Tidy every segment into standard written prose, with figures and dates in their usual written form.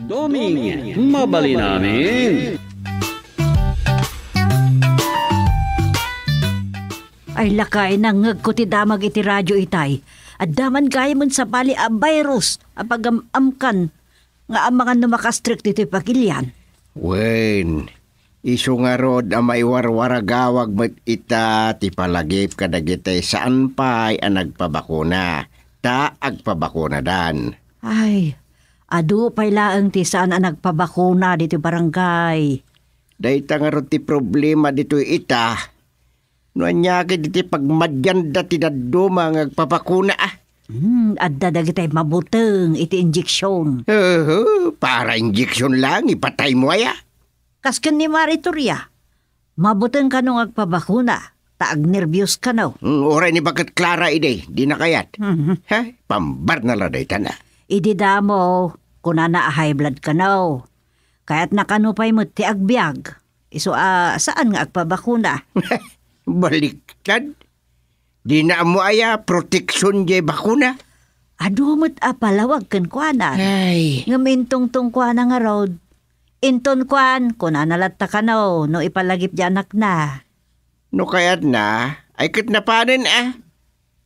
Doming mabali namin. Ay lakay nangag ko ti damag iti radyo itay. At daman kaya mon sa bali a virus a pagamamkan nga ang mga numakastrict iti pagilyan. Wen, iso nga rod ang maiwarwaragawag met ita ti palagip kadagitay saan pa'y ang nagpabakuna. Ta agpabakuna dan. Ay, adu pay laeng ti saan ang nagpabakuna dito barangay. Dahita nga rod ti problema dito ita. No anyagi diti pagmadyan da ti daduma nga agpabakuna ah. Adda dagitay mabuteng iti injeksyon. Para injeksyon lang, ipatay mo aya. Kasken ni Maritoria, mabuteng ka nung agpabakuna. Taag nervyos ka no. Oray ni bakit Clara ide, di na kayat. Ha? Pambar na laday na. Idi damo, kunana a high blood ka no. Kaya't nakanupay mo ti agbyag. Iso saan nga agpabakuna? Baliktad. Di na mo aya proteksyon jay bakuna. Adumot palawag kan kuana. Ay. Ngamintong kuana nga road. Inton kuan, kunanalat ta ka no ipalagip di anak na. No kayat na, ay kat napanin ah.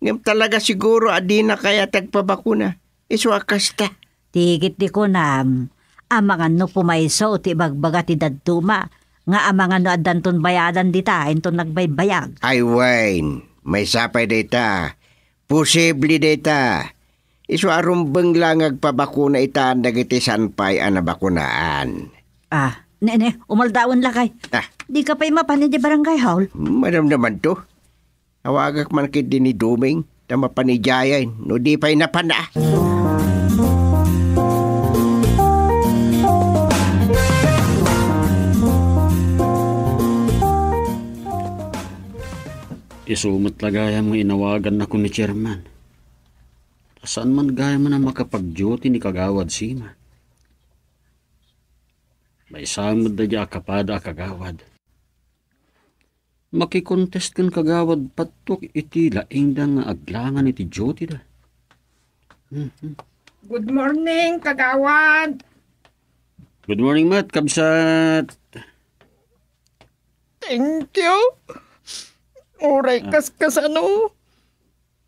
Ngam talaga siguro adi na kaya tagpabakuna. Iso akasta. Tigit di ko nam. Amangan no pumayso ti bagbaga ti daduma. Nga amangan no adanton bayadan dita, inton nagbaybayag. Ay Wayne, may sapay data. Posible data. Iso arumbeng lang agpabakuna itaan dagiti sanpay ang nabakunaan. Nene, umaldawon lakay. Di ka pa'y mapanin di barangay hall? Madam naman to. Hawagak man kid din ni Duming na mapanijayay. No di pa'y napana. Isumot lagaya mo inawagan na ko ni chairman. Saan man gaya mo na makapag-duty ni Kagawad Sima? May samod na diya kapada Kagawad. Makikontest kan Kagawad patok iti laing da nga aglangan iti duty da. Good morning, Kagawad. Good morning, Matt. Kabsat. Thank you. Uray kas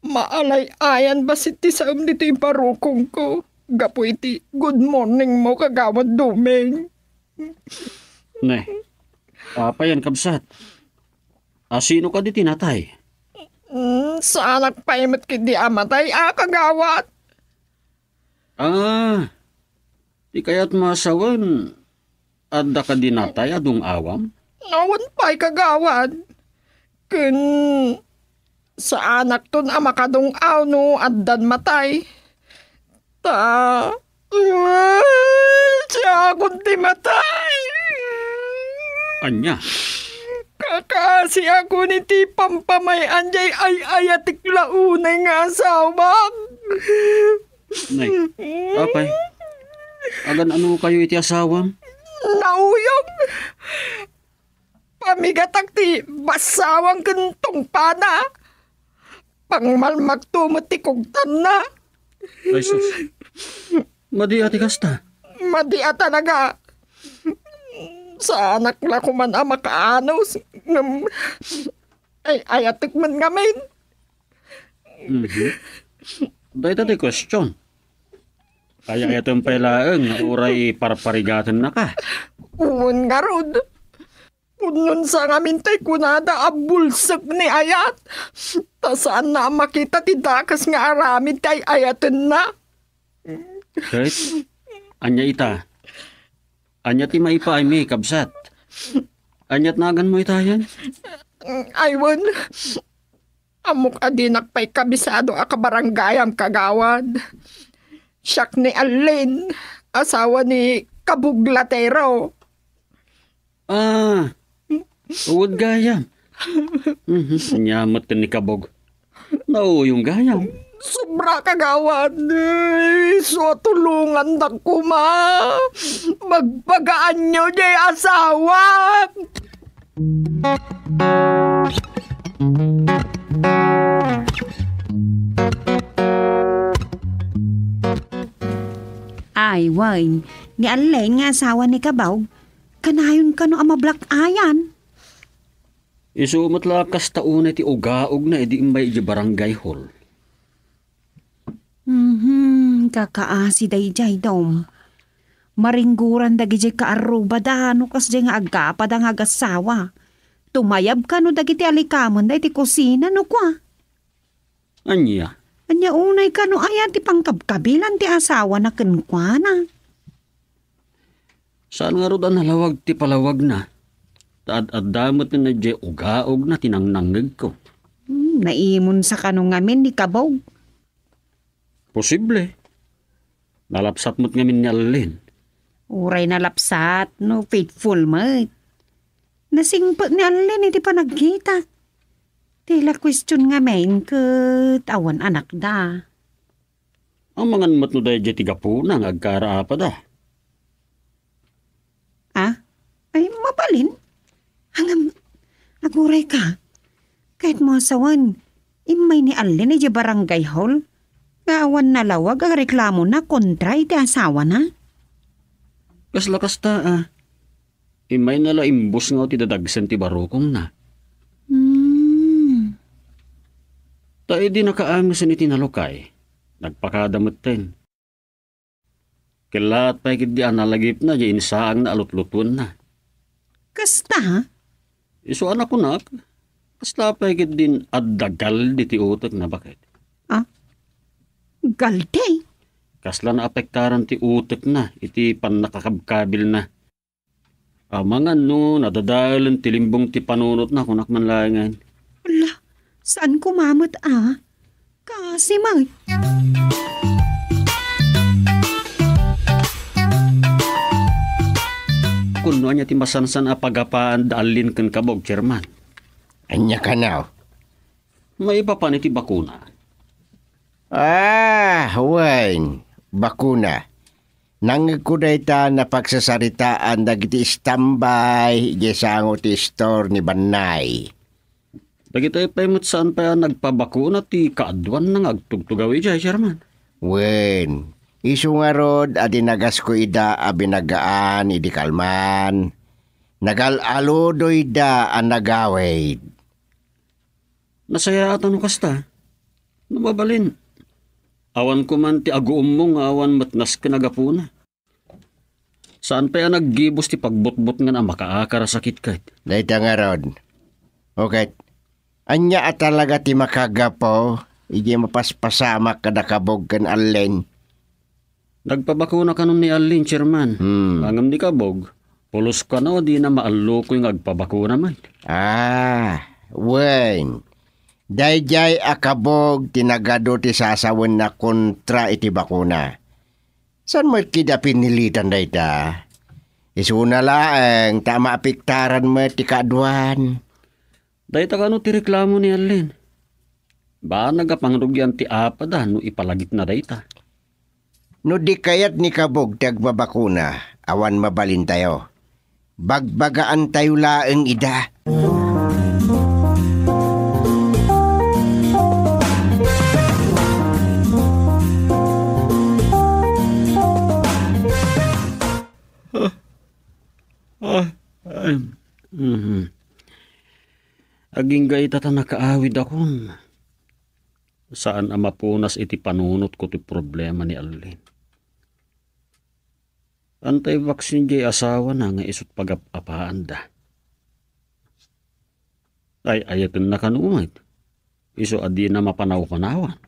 maalay-ayan ba si Tisam dito yung parukong ko? Gapo iti, good morning mo, Kagawad Duming. Ne, apa yan, Kabsat? Sino ka di tinatay? Sa anak paimot kindi amatay, Kagawad. Di kaya't masawan, adda ka dinatay adung awam? Nawan pa'y Kagawad. Kun sa anak ton amakadong aw no addan matay. Siya akong ti matay. Anya? Kakasi ako ni ti pampamay anjay ay ayatik launay nga asawak. Nay, apay. Agan ano kayo iti asawam? Nauyong. Pamigatak ti basawang kentong pana. Pangmalmagtumot ti kugtan na. Ay sus, madi ati kasta. Madi talaga. Sa anak la ko man makaanos. Ay ayatik man ngamin. Dahil tati question. Kaya itong pailaang na uray parparigatan na ka. Uwan nga rod. Punon sa ngamin tay kunada abulsag ni ayat. Ta saan na makita ti dakas nga aramid tay ayaten na. Kahit, anya ita. Anya ti maipa ay may Kabsat. Anyat nagan mo itayan? Aywan. Amok adinak pa'y kabisado akabaranggayam Kagawad. Siyak ni Alin, asawa ni Kabuglatero. Uwad gayam. Nyamot ka ni Kabog. Yung gayam. Sobra Kagawad. So tulungan na kuma. Magpagaan nyo di asawa. Ay, Wayne, Ni Alain nga asawa ni Kabaw, kanayon ka no amablak ayan. Isu matlakas taon ti ugaog na edi imbay di barangay hall. Kakaasi dayjay dom. Maringguran dagiti kaaruba da no kas nga agapad ang agasawa. Tumayab ka no dagiti alikamon da iti kusina no kwa. Anya, Anya unay ka no ayan ti pangkabkabilan ti asawa na kenkwana. saan nga roda nalawag ti palawag na? Taad-adamot na di ugaog na tinangnangag ko. Naimon sa kanong ngamin ni Kabaw. Posible. Nalapsat mo't ngamin ni Alin. Uray na lapsat, no faithful mat. Nasingpot ni Alin, iti pa nagkita. Tila question nga main kat awan anak da. Ang mga namat no dahi di tigapunang agkaraapa da. Ay, mabalin. Hangam, aguray ka. Kahit mo asawan, imay ni Alin ay di barangay hall. Gaawan na lawag ang reklamo na kontra iti asawa na. Kaslakas ta Imay nala imbus nga ti dadagsan ti barukong na. Ta di nakaangasan iti nalukay. Nagpakadamot ten. Kilat pa ikit di analagip na di insaang na alutlutuan na. Kasta, Iso anak ko nak. Kasta pa ikit din addagal di ti utak na bakit. galde. Kasla na apektaran ti utak na, iti pan nakakabkabil na. Amangan no, nadadalan ti limbong ti panunot na kunak man langan. Wala, saan kumamot Kasi mag... Kuno niya ti masansan a pagapaan daalin ken kabog, chairman. Anya ka now? May iba pa ni ti bakuna. Wine. Bakuna. Nangkuday ta na pagsasaritaan dagiti istambay gesango ti store ni Banay. Dagitoy paimot saan pa nagpabakuna ti kaadwan nang agtugtugaw ijay, chairman. Wen, isu nga rod adi nagas ko ida abinagaan idi kalman. Nagalaludoy da ang nagawid. Nasaya ata no kasta. Nababalin. Awan ko man ti aguom mo nga awan matnas ka nagapuna. Saan pa naggibos ti pagbutbut nga na makaakara sakit kahit? Dayta nga rod. Okay. Anya at talaga ti makagapo, iji mapaspasamak kada kabog kan Allen. Nagpabakuna ka nun ni Alin, chairman. Angam ni kabog, pulos ka na o di na maalo ko yung agpabakuna man. Wen. Dayjay akabog tinagado ti sasawen na kontra iti bakuna. San mo kida pinilitan dayta? Isuna laeng tama apiktaran mo ti kaadwan. Dahita ka no ti reklamo ni Alin. Ba nagapangrugyan ti apada no ipalagit na dayta. No di kayat ni kabog tagbabakuna, awan mabalin tayo. Bagbagaan tayo laeng ida. Aging gayta ta nakaawid akon. Saan ang mapunas iti panunot ko ti problema ni Alin. Antay vaksin jay asawa na nga isut pagapapaan da. Ay ayatan na kanumay. Iso adi na mapanaw-panawan.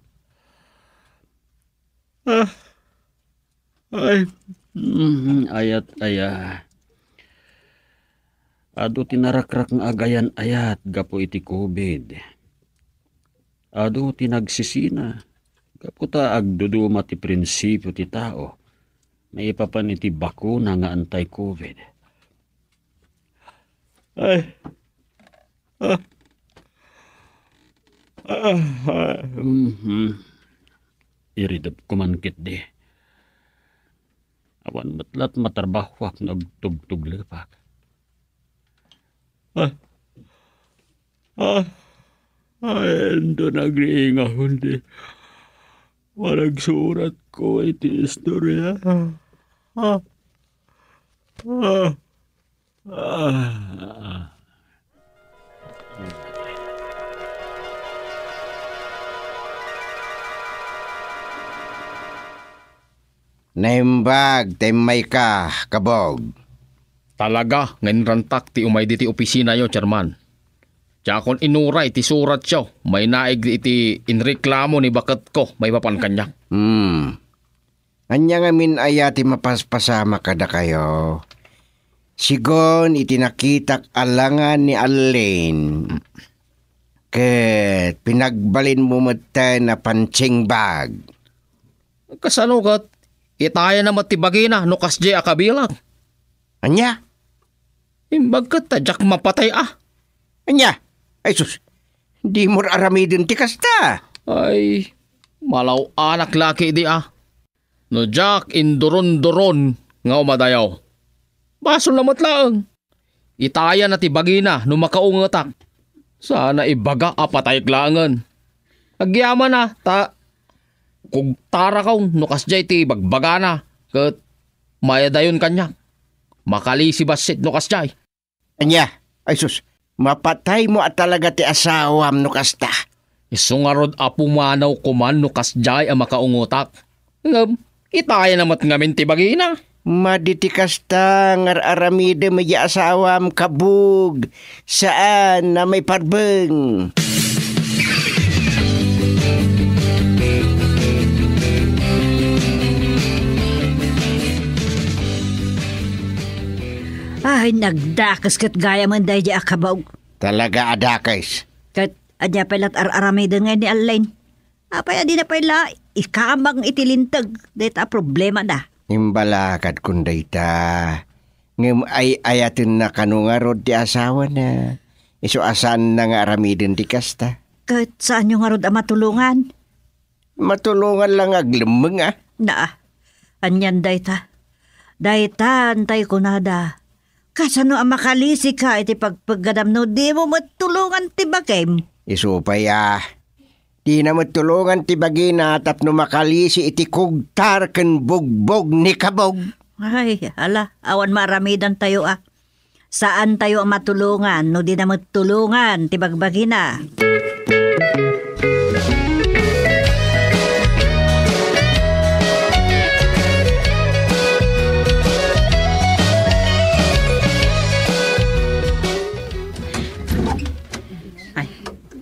Ayat. Ado tinarakrak ng agayan ayat gapo iti COVID. Ado tinagsisina. Gapo ta agduduma ti prinsipyo ti tao. May ipapan iti bakuna nga anti-COVID. Iridap kumankit di. Awan matlat matarbahwak nagtugtuglepak. Endo nagriingahon di. Walang surat ko iti istorya. Naimbag, temay ka, kabog. Talaga, ngayon rantak ti umay di ti opisina yo, Chairman. Tsaka kon inuray ti surat siya, may naig iti inreklamo ni bakat ko, may papan kanya. Anya nga min ayati mapaspasama kada kayo. Sigon itinakitak alangan ni Allen. Ket pinagbalin mo mata na pansing bag. Kasano kat, itaya na matibagi na, nukas di akabilang. Anya? Imbag ka tadyak mapatay Anya? Ay sus, di mo aramidin ti kasta. Ay, malaw anak laki di No Jack induron-duron nga umadayaw. Baso na matlaang. Itaya na ti bagina no makaungatak. Sana ibaga apatay klangan. Agyaman na kung tara kaw no kasjay ti bagbaga na ket mayadayon kanya. Makalisi basit no kasjay. Anya? Ay sus, mapatay mo at talaga ti asawam no kasta. Isungarod apumanaw kuman no kasjay ang makaungutak. Ngam, itaya namat ngamin ti bagina. Maditi kasta ngar aramide may asawam kabug. Saan na may parbeng? Ay, nagdakas kat gaya man dahi di akabaw. Talaga adakais. Kat adya palat ar-aramida nga ni Alain. Apaya di na pala ikamang itilintag. Dita problema na. Imbalakad kunday ta. Ngem ay ayatin na kanungarod ti asawa na. Iso asan na nga aramidin ti kasta. Kat saan yung harod ang matulungan? Matulungan lang aglemeng Na, anyan dayta. Dayta, antay ko nada. Kasano ang makalisi ka iti pagpaggadam no di mo matulungan ti bakem? Iso pa Di na matulungan ti bagina tapno makalisi iti kugtar ken bugbog ni kabog. Ay, hala, awan maramidan tayo Saan tayo ang matulungan no di na matulungan ti bagbagina?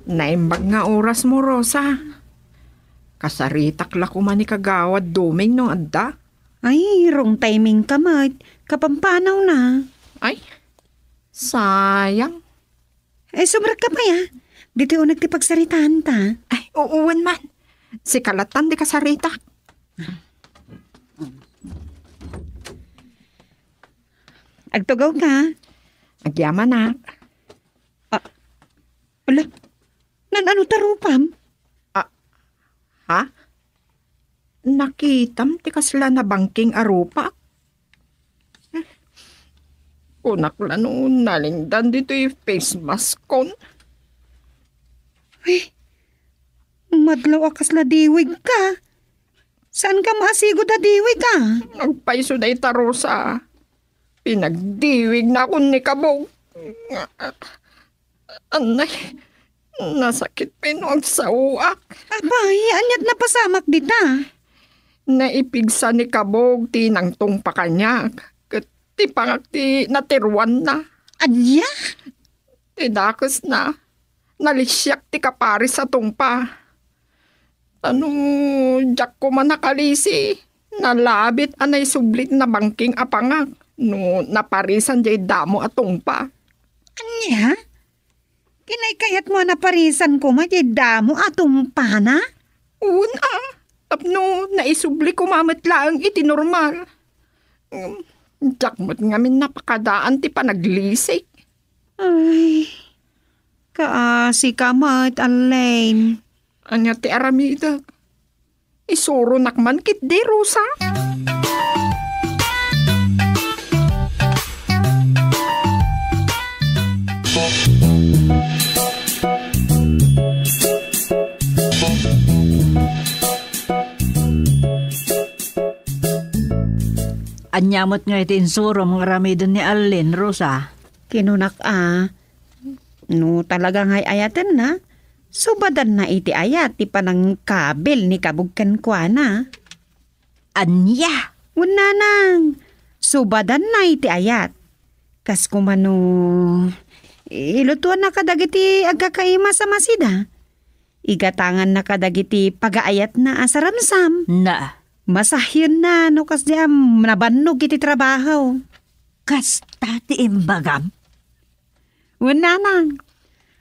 Naimbag nga oras mo, Rosa. Kasaritak la ko man ni kagawad duming no adda. Ay, wrong timing ka, mat. Kapampanaw na. Ay, sayang. Sobra ka pa Dito yung nagtipagsaritaan ta. Ay, uuwan man. Si Kalatan di kasaritak. Agtugaw ka. Agyaman na. Wala. Ano tarupam? Ha? Nakitam ti kasla na bangking arupa. Kunak la noon nalingdan dito yung face mask kon. Uy, madlaw akas la diwig ka. Saan ka maasigo da diwig ka? Nagpaiso na itarosa. Pinagdiwig na akong ni kabog. Anay, nasakit pa yung sa uak. Abay, anyat na pasamak dita. Naipigsa ni kabog tinangtong pa kanya. Ti pangak ti natirwan na. Anya? Ti dakos na. Nalisyak ti kapari sa tungpa. Diyak ko man nakalisi. Nalabit anay sublit na bangking apangak. No, naparisan jay damo at tungpa. Anya? Kinaykayat mo na parisan ko damo atong pana? Una. Tapno, naisubli ko mamatlaang iti normal. Diyak mo't ngamin napakadaan ti panaglisik. Ay, kaasi ka mat, Alain. Anya ti aramida. Isuro nakman kit di, Rosa. Anya Anyamot nga iti insuro mga ramidon ni Allen, Rosa. Kinunak no talagang hay ayatan na. Subadan na iti ayat ti panang kabel ni kabugkan kwa na. Anya? Wala nang. Subadan na iti ayat. Kas kumano, ilutuan na kadagiti agkakaima sa masida. Igatangan na kadagiti pagaayat na asaramsam. Na, Masahyan na no kas diam nabannog iti trabaho. kasta ti imbagam? Wala nang.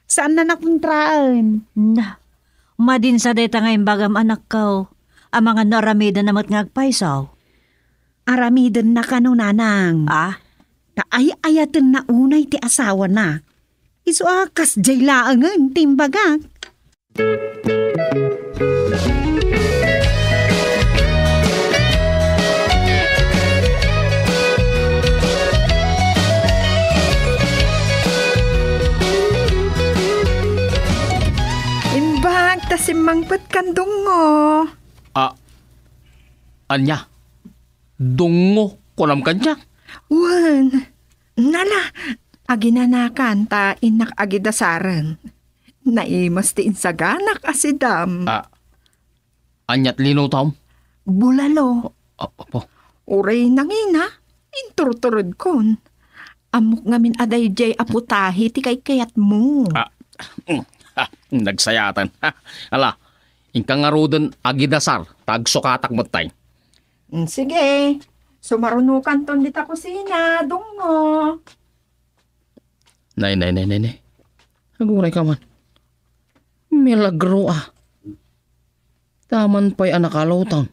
Saan na nakuntraan? Na, madin sa dayta nga imbagam anak ko. Ang mga naramida namat nga agpaisaw. Aramiden na kano nanang. Ah? Kaay-ayaten na unay ti asawa na. Iso kas jay laangan timbaga. Imbag, tasimangpat kandungo. Anya? Dungo kunam kanya. Wan, nala, aginanakan ta inak agidasaran. Naimas ti insaganak asidam. Anyat linutaw. Bulalo, Apo. uray nangina, inturturod kon. Amok ngamin aday jay aputahi ti kay kayat mo. Nagsayatan. Ala, ingkang nga rodon agidasar, tagsukatak mo tay. Sige, sumarunukan ton dita kusina, dungo. Nay. Naguray ka man. Milagro Taman pa'y anakalautan.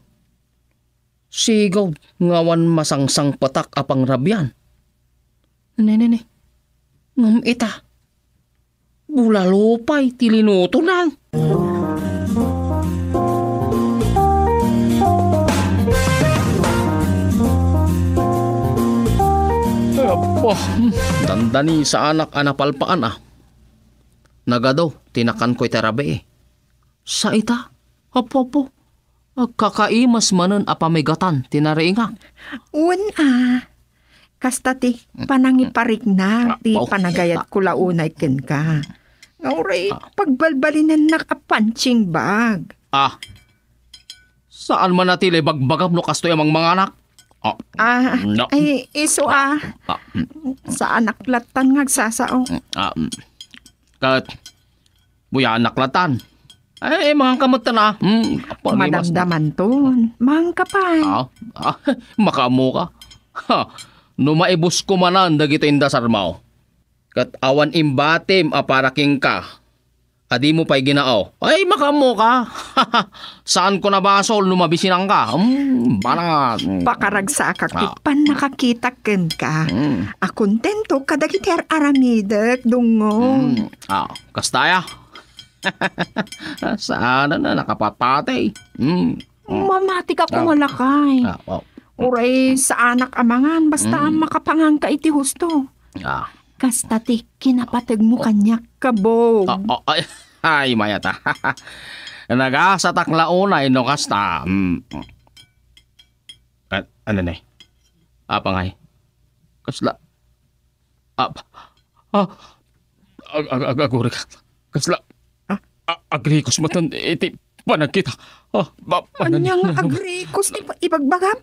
Sigaw, ngawan masangsang patak apang rabyan. Nene. Ngam ita. Bulalo pa'y tilinuto lang. Apo, dandani sa anak anapalpaan Nagadaw, tinakan ko'y terabe Sa ita, apo, agkakaimas manon apamigatan, tinariinga. Un kasta ti panangiparik na, ti panagayat kulaunay ken ka. Ngauray, pagbalbalinan nakapunching bag. Saan man natili bagbagam no kastoy amang mga anak? No. Ay, iso sa anak latan ngagsasao. Kat, buya anak latan. Ay, mga kamutan Madamdaman ton, mang kapay. Makamo ka. Numaibus ko manan dagito indasar mo. Kat awan imbatim aparaking ka. Adi mo pa'y ginao. Ay, makamo ka. Saan ko nabasol numabisinang ka? Banat. Pakaragsakak ti pan nakakita ken ka. Akontento kadagiti aramidek dungo. Kastaya. Saan na nakapatay? Mamati ka kumalakay. Uray sa anak amangan basta makapangang ka iti husto. Kasta ti kinapatag mo kanyak kabog. Ay, mayata. Nagasatak launay no kasta. Ano na apangay. Kasla. Aguri ka. Kasla. Agrikos matan iti panagkita. Anyang agrikos ti ibagbagam?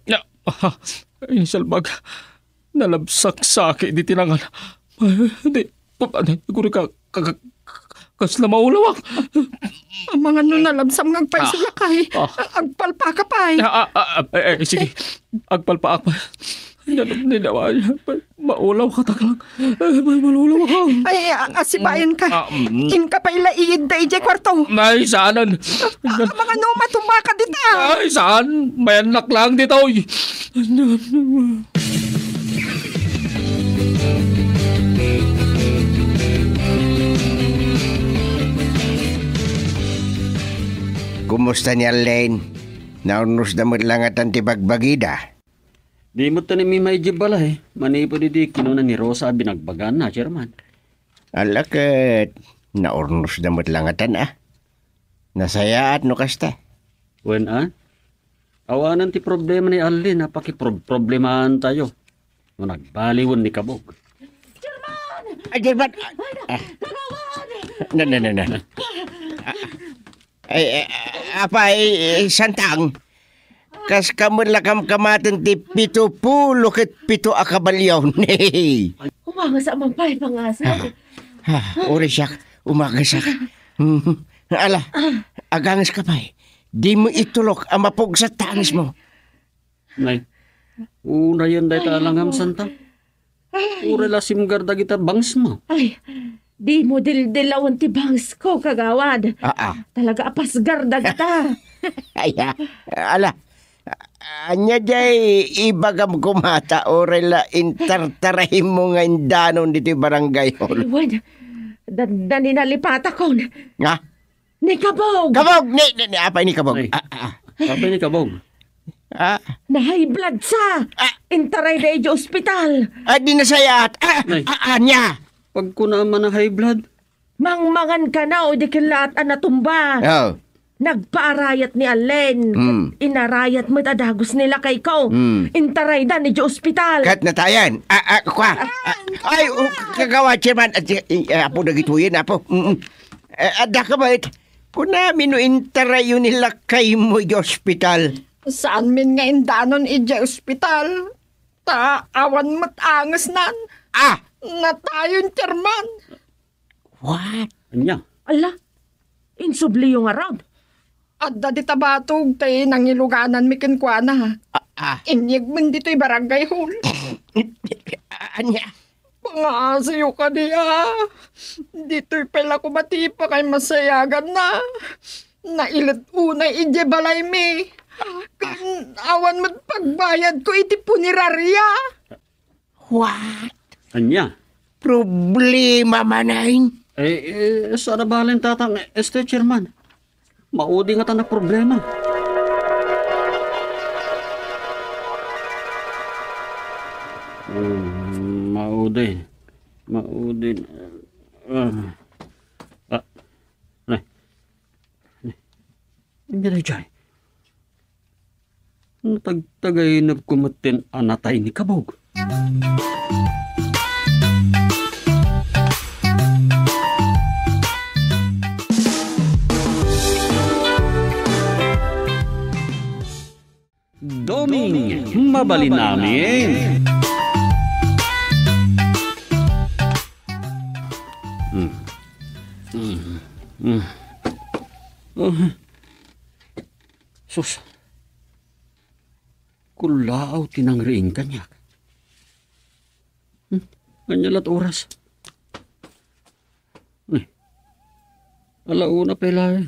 Ay, salbag. Nalabsak sa akin di tinangal. Hindi. Aguri ka. Kasla maulawak. Ang mga nalabsam ng paisulakay. Agpalpa ka pa'y. Sige. Agpalpa ako. Ninawa niya. Maulaw ka taklang. Malulaw ka. Ay, asibayan ka. In ka pa ilaiid da ijay kwarto. Ay, saanan? Mga matumba ka dito. Ay, saan? May anak lang dito. Kumusta niya, Lane? Naunus na mo lang at ang tibagbagida. Di mo tanim may jibala Manipo di kinuna ni Rosa binagbagan na, Chairman. Alakit. Naunus na mo lang at Nasaya at no kasta. When Awanan ti problema ni Alin, problemahan tayo. No nagbaliwan ni Kabog. Ay, German! Na. Santang. Kas kamon lakam kamatan ti 70 ket 7 a kabalyaw. Nei. Umanga sa mampay pangasal. Uri siya, umaga siya. Ala, agangas ka pa eh. Di mo itulok ang mapog sa tanis mo. Nay, una yan dahi talangham santa. Ura lasim garda kita bangs mo. Ay, di mo dildilawan ti bangs ko, kagawad. Talaga apasgar da kita. Ay, ala. Anya jay ibagam kumata orela intartarahim mo nga indanon dito barangay hall. Iwan, dani nalipata ko. Nga? Ni Kabog! Kabog! Apa ini Kabog? Ay, sabi ni Kabog. Na high blood sa! Intaray na iyo ospital! Di nasayat! Nay. Anya! Pag ko naman ang high blood. Mangmangan ka na o di kilaat ang natumba. Oh. Nagpaarayat ni Allen. Inarayat mo dadagos nila kay ko. Intaray na ni iyo ospital. Kat natayan. Kwa. Ay, kagawa, chairman. Apo nagituyin, apo. Ada ka ba? Kung namin no intarayo nila kay mo yung ospital. Saan min nga indanon ija ospital? Awan mo't angas nan. Natayon, Chairman. What? Anya? Ala, insubli yung around. Adda di tabatog tayo nangiluganan mi kinkwana. Inyag man dito'y barangay hall. Anya? Pangasayo ka niya. Dito'y pala ko matipa kay masayagan na. Nailat unay ije balay mi. Awan mo't pagbayad ko iti punirarya. What? Anya? Problema manayin. Sana balin tatang chairman. Maudi nga ta na problema. Maudi. Hindi na dyan. Natagtagay nagkumatin anatay ni Kabog. Doming mabalin namin. Sus. Kulaaw tinangriing kanyak. Kanyalat oras. Alauna pala.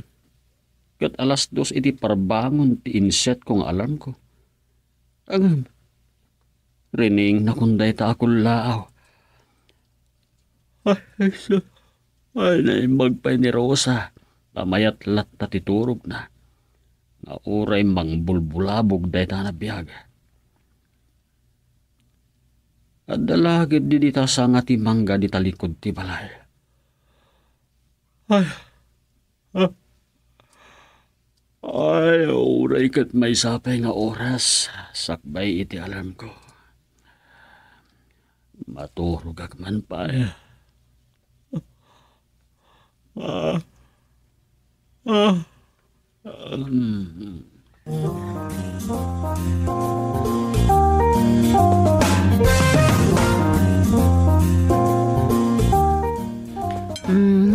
Kat alas 2 iti parbangon ti inset kong alarm ko. Ang rining na kunday ta kulaaw. Ay na magpay ni Rosa. Pamayat lat na titurog na. Nauray mang bulbulabog day ta na biyag. At dalagid di dita sa nga ti mangga di talikod ti balay. Ay, uray kat may sapay nga oras. Sakbay iti alarm ko. Maturog man pa.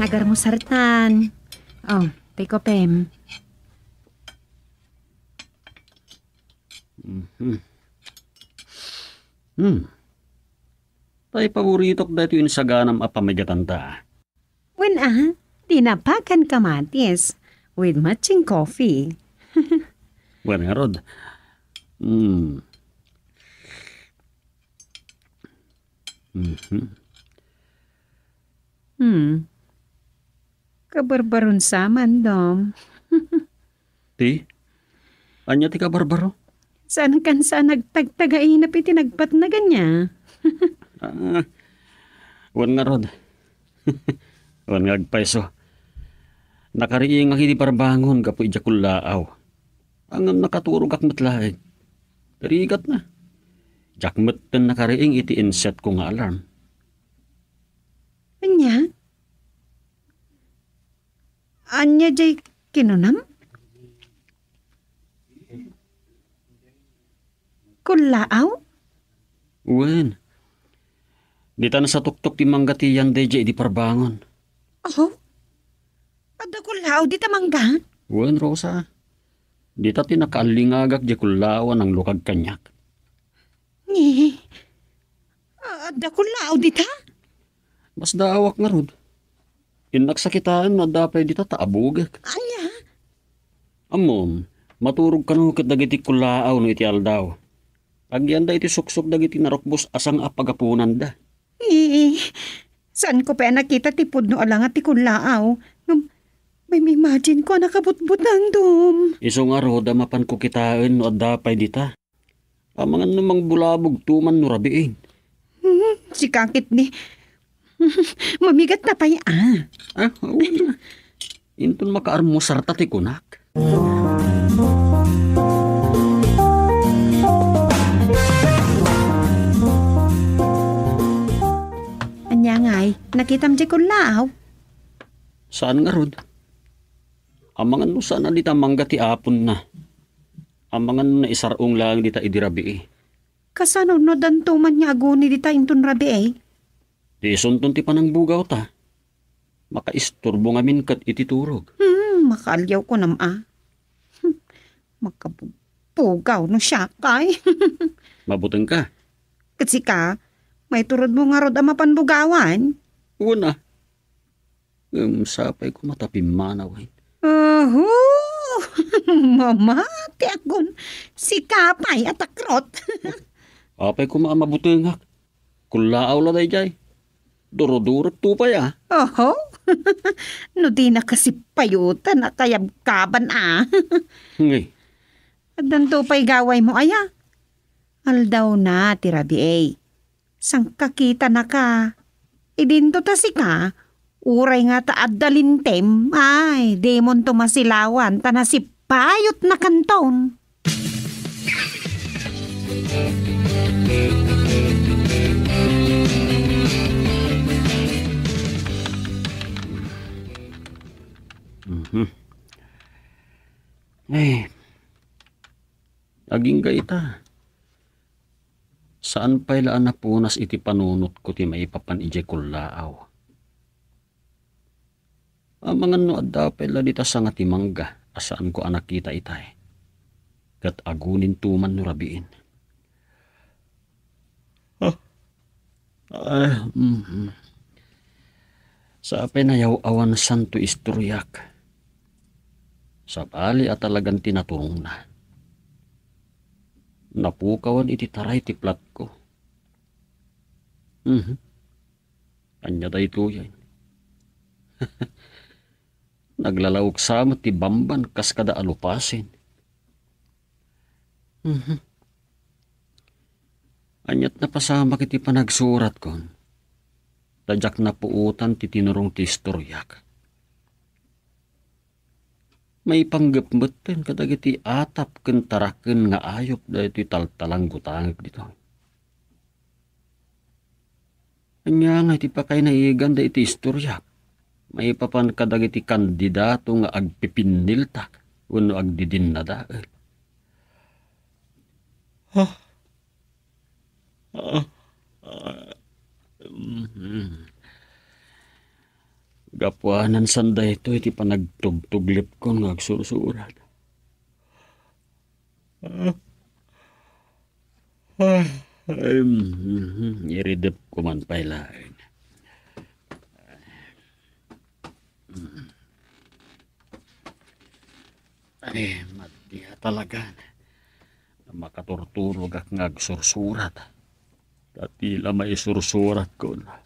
Agar mo sartan. Oh, take ko pem. Tay paboritok dito yung saganam apamigatan ta. When tinapakan kamatis with matching coffee. Bueno nga Rod. Kabarbaron saman, Dom. Ti? Anya ti ka barbaro? Saan kan sa nagtagtagain na pitinagpat na ganya? Wan nga Rod. Wan nga agpaiso. Nakariing ang hindi parbangon kapo ijakulaaw. Ang nakaturog ak matlaig. Tarigat na. Jak metten nakariing iti inset ko nga alarm. Anya? Anya jay kinunam? Kulaaw? Uwen. Dita na sa tuktok ti manggatiyan DJ di parbangon. Oh? Ada kulaaw di tamangga? Uwen, Rosa. Dita ti nakaalingagak di kulawan ang lukag kanyak. Ni. Ada kulaaw di ta? Mas daawak nga rod. Inaksakitaan na dapay dita taabugak. Anya? Amom, maturog ka no kat dagiti kulaaw no iti aldaw. Agyanda iti suksok dagiti narokbos asang apagapunan da. Saan ko pa nakita ti pudno alang at ti kulaaw? May imagine ko nakabutbut ng dum. Iso nga roda mapan ko kitaan no adapay dita. Amangan namang bulabog tuman no rabiin. Si kakit ni. Mamigat na pa yan. Oo na. Inton makaarmusar tati kunak. Anya ngay, nakitam di kulaaw. Saan nga rod? Amangan no sana dita mangga ti apon na. Amangan no na isarong lang dita idirabi. Kasano no dantuman niya aguni di ta intun rabi eh. Di sunton ti panang bugaw ta. Makaisturbo ngamin kat iti turog. Makalyaw ko nam Makapugaw no siya kay. Mabuteng ka. Kasi ka, may turod mo nga rod ang mapanbugawan. Una. Sapay ko matapimanaw. Mamati akon. Si kapay at akrot. Apay ko maamabutengak. Kulaaw la day jay. Duro-durot tupay Oho. No di na kasi payutan na kayabkaban Ngay. At danto pa'y gaway mo aya. Aldaw na tirabi eh. Sang kakita na ka. Idinto ta si ka. Uray nga ta addalintem. Ay, demon to masilawan. Ta na si payot na kanton. Aging gaita. Saan pa'y laan na punas iti panunot ko ti maipapan ije kulaaw. Amangan no adda pa'y ladita sa nga timangga asaan ko anak kita itay. Kat agunin tuman no rabiin. Sa apay nayaw awan santo istoryak. Sa bali at talagang tinaturong na. Napukawan iti taray ti plat ko. Anya da ito yan. Naglalawag sama ti bamban kas kada alupasin. Anyat na pasama kiti panagsurat kon. Tadyak na puutan ti tinurong ti istoryak. May panggapmeten kadagiti atap ken taraken nga ayop dahito taltalang gutangag dito. Anya nga iti pakay naigan da iti istorya. May papan kadagiti kandidato nga agpipiniltak uno agdidin na dael. Gapuanan sanda ito iti panagtugtuglip ko nga agsursurat. Iridip ko man pailain. Ay, matiya talaga. Makaturturog ak nga agsursurat. Tatila may sursurat ko na.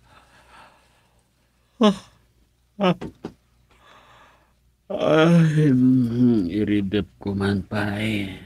Ay, iridip ko man pa eh.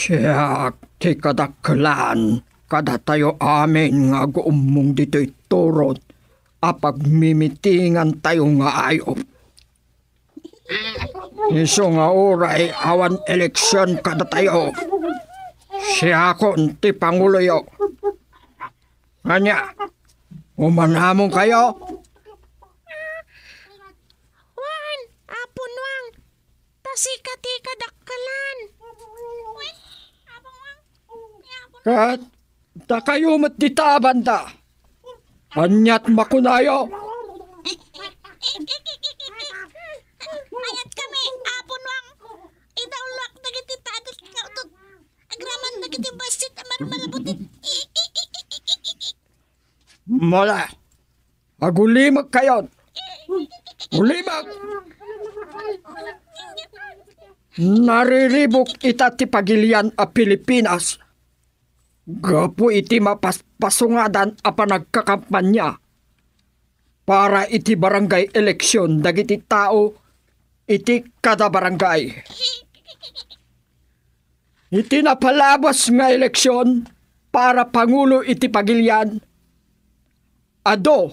Siya ti kadakkelan kada tayo amin nga guumong dito'y turot apag mimitingan tayo nga ayop. Iso nga oray awan eleksyon kada tayo. Siya kon ti Pangulo yo. Kanya, umanamon kayo. Wan, apon wang. Tasika-tika kadakkelan. Kat, ta kayo matditaban ta. Anyat makunayo. Ayat kami, apon wang. Idawlak na giti tadot kautot. Agraman na giti basit amar malabutit. Mala, agulimag kayo. Ulimag. Nariribok ita ti pagilian a Pilipinas. Gapo iti mapaspasungadan a panagkakampanya para iti barangay eleksyon dagiti tao iti kada barangay. Iti napalabas nga eleksyon para Pangulo iti pagilian. Ado,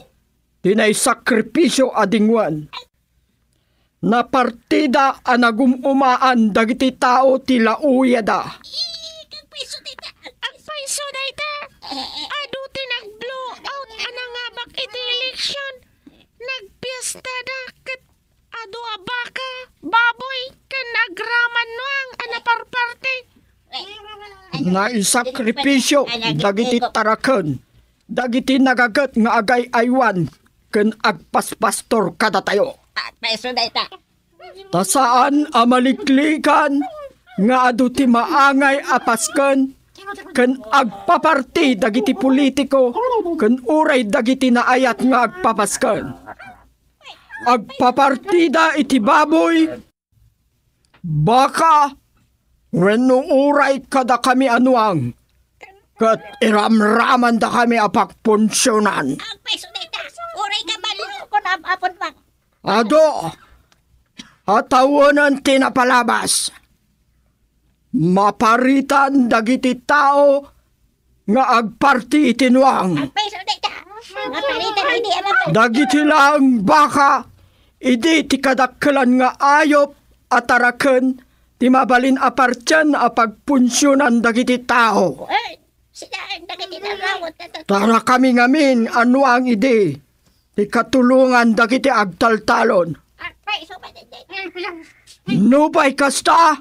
tinay sakripisyo adingwan. Na partida a nagumaan dagiti tao ti lauyada. Ang paiso dayta. Adu ti nag-blow out anangabak iti eleksyon. Nagpiesta da ket adu abaka, baboy, ken agraman wang anaparparte. Na isakripisyo dagiti taraken. Dagiti nagagat nga agay aywan ken agpaspastor kada tayo. Peso dayta. Ta saan amaliklikan nga adu ti maangay apasken ken agpaparti dagiti politiko ken uray dagiti naayat nga agpapasken. Agpapartida iti baboy, baka, wenno uray kada kami anuang, kat iramraman da kami apakpunsyonan. Ang peso dayta. Uray ka balo ko na apon wang. Ado, atawanan tinapalabas. Maparitan dagiti tao nga agparti itinuang. Peso dayta. Mapalitan hindi alam. Dagiti lang baka, idi ti kadakkelan nga ayop ataraken ti mabalin apartyan a pagpunsyonan dagiti tao. Sila ang dagiti narawot. Tara kami ngamin ano ang idi ti katulungan dagiti agtaltalon. Peso ba dayta? Nupay kasta,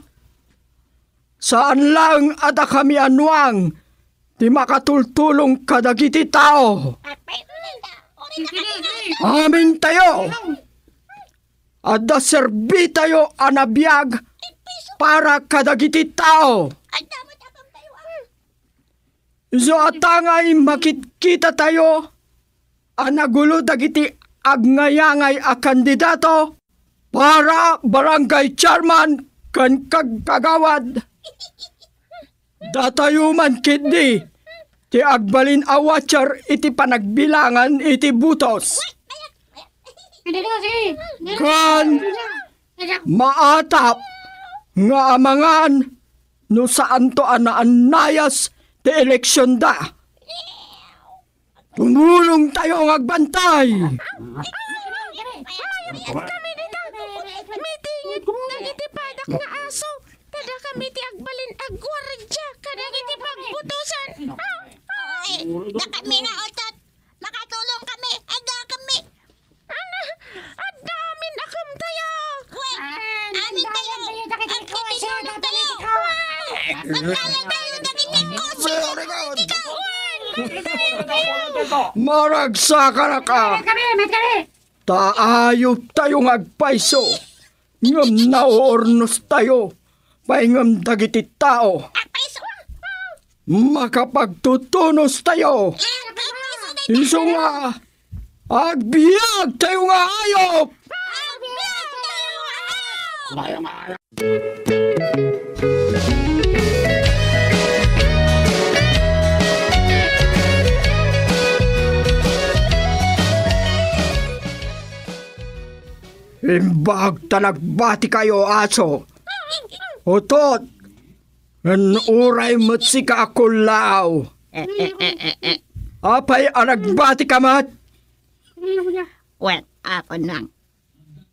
saan lang ada kami anuang ti makatultulong kadagiti tao. Peso dayta. Uray ka kami. Amin tayo. Ada serbi tayo anabiyag para kadagiti tao. Ang damot tayo. So atangay makitkita tayo anagulo dagiti agnayangay a kandidato para barangay chairman kan kagkagawad. Datayo man kindi ti agbalin a watcher iti panagbilangan iti butos. Kan maatap nga amangan no saan to anaanayas ti eleksyon da. Tumulong tayo ang agbantay. Kami dito. Mitingit dagiti padak nga aso. Tada kami ti agbalin agwardya kadagiti pagputusan. Da kami na otot. Makatulong kami. Ada kami. Adamin akam tayo. Amin tayo. Ang kititulong tayo. Magkalang tayo dagiti kosi. Maragsaka na ka. Taayop tayong agpaiso. Ngam naornos tayo. Paingam dagiti tao. Makapagtutunos tayo. Iso nga. Agbiag tayo nga ayop. Imbag talagbati kayo, aso. Otot, An uray mo't si kakulaw. Apay anagbati ka mat. Well, ako nang.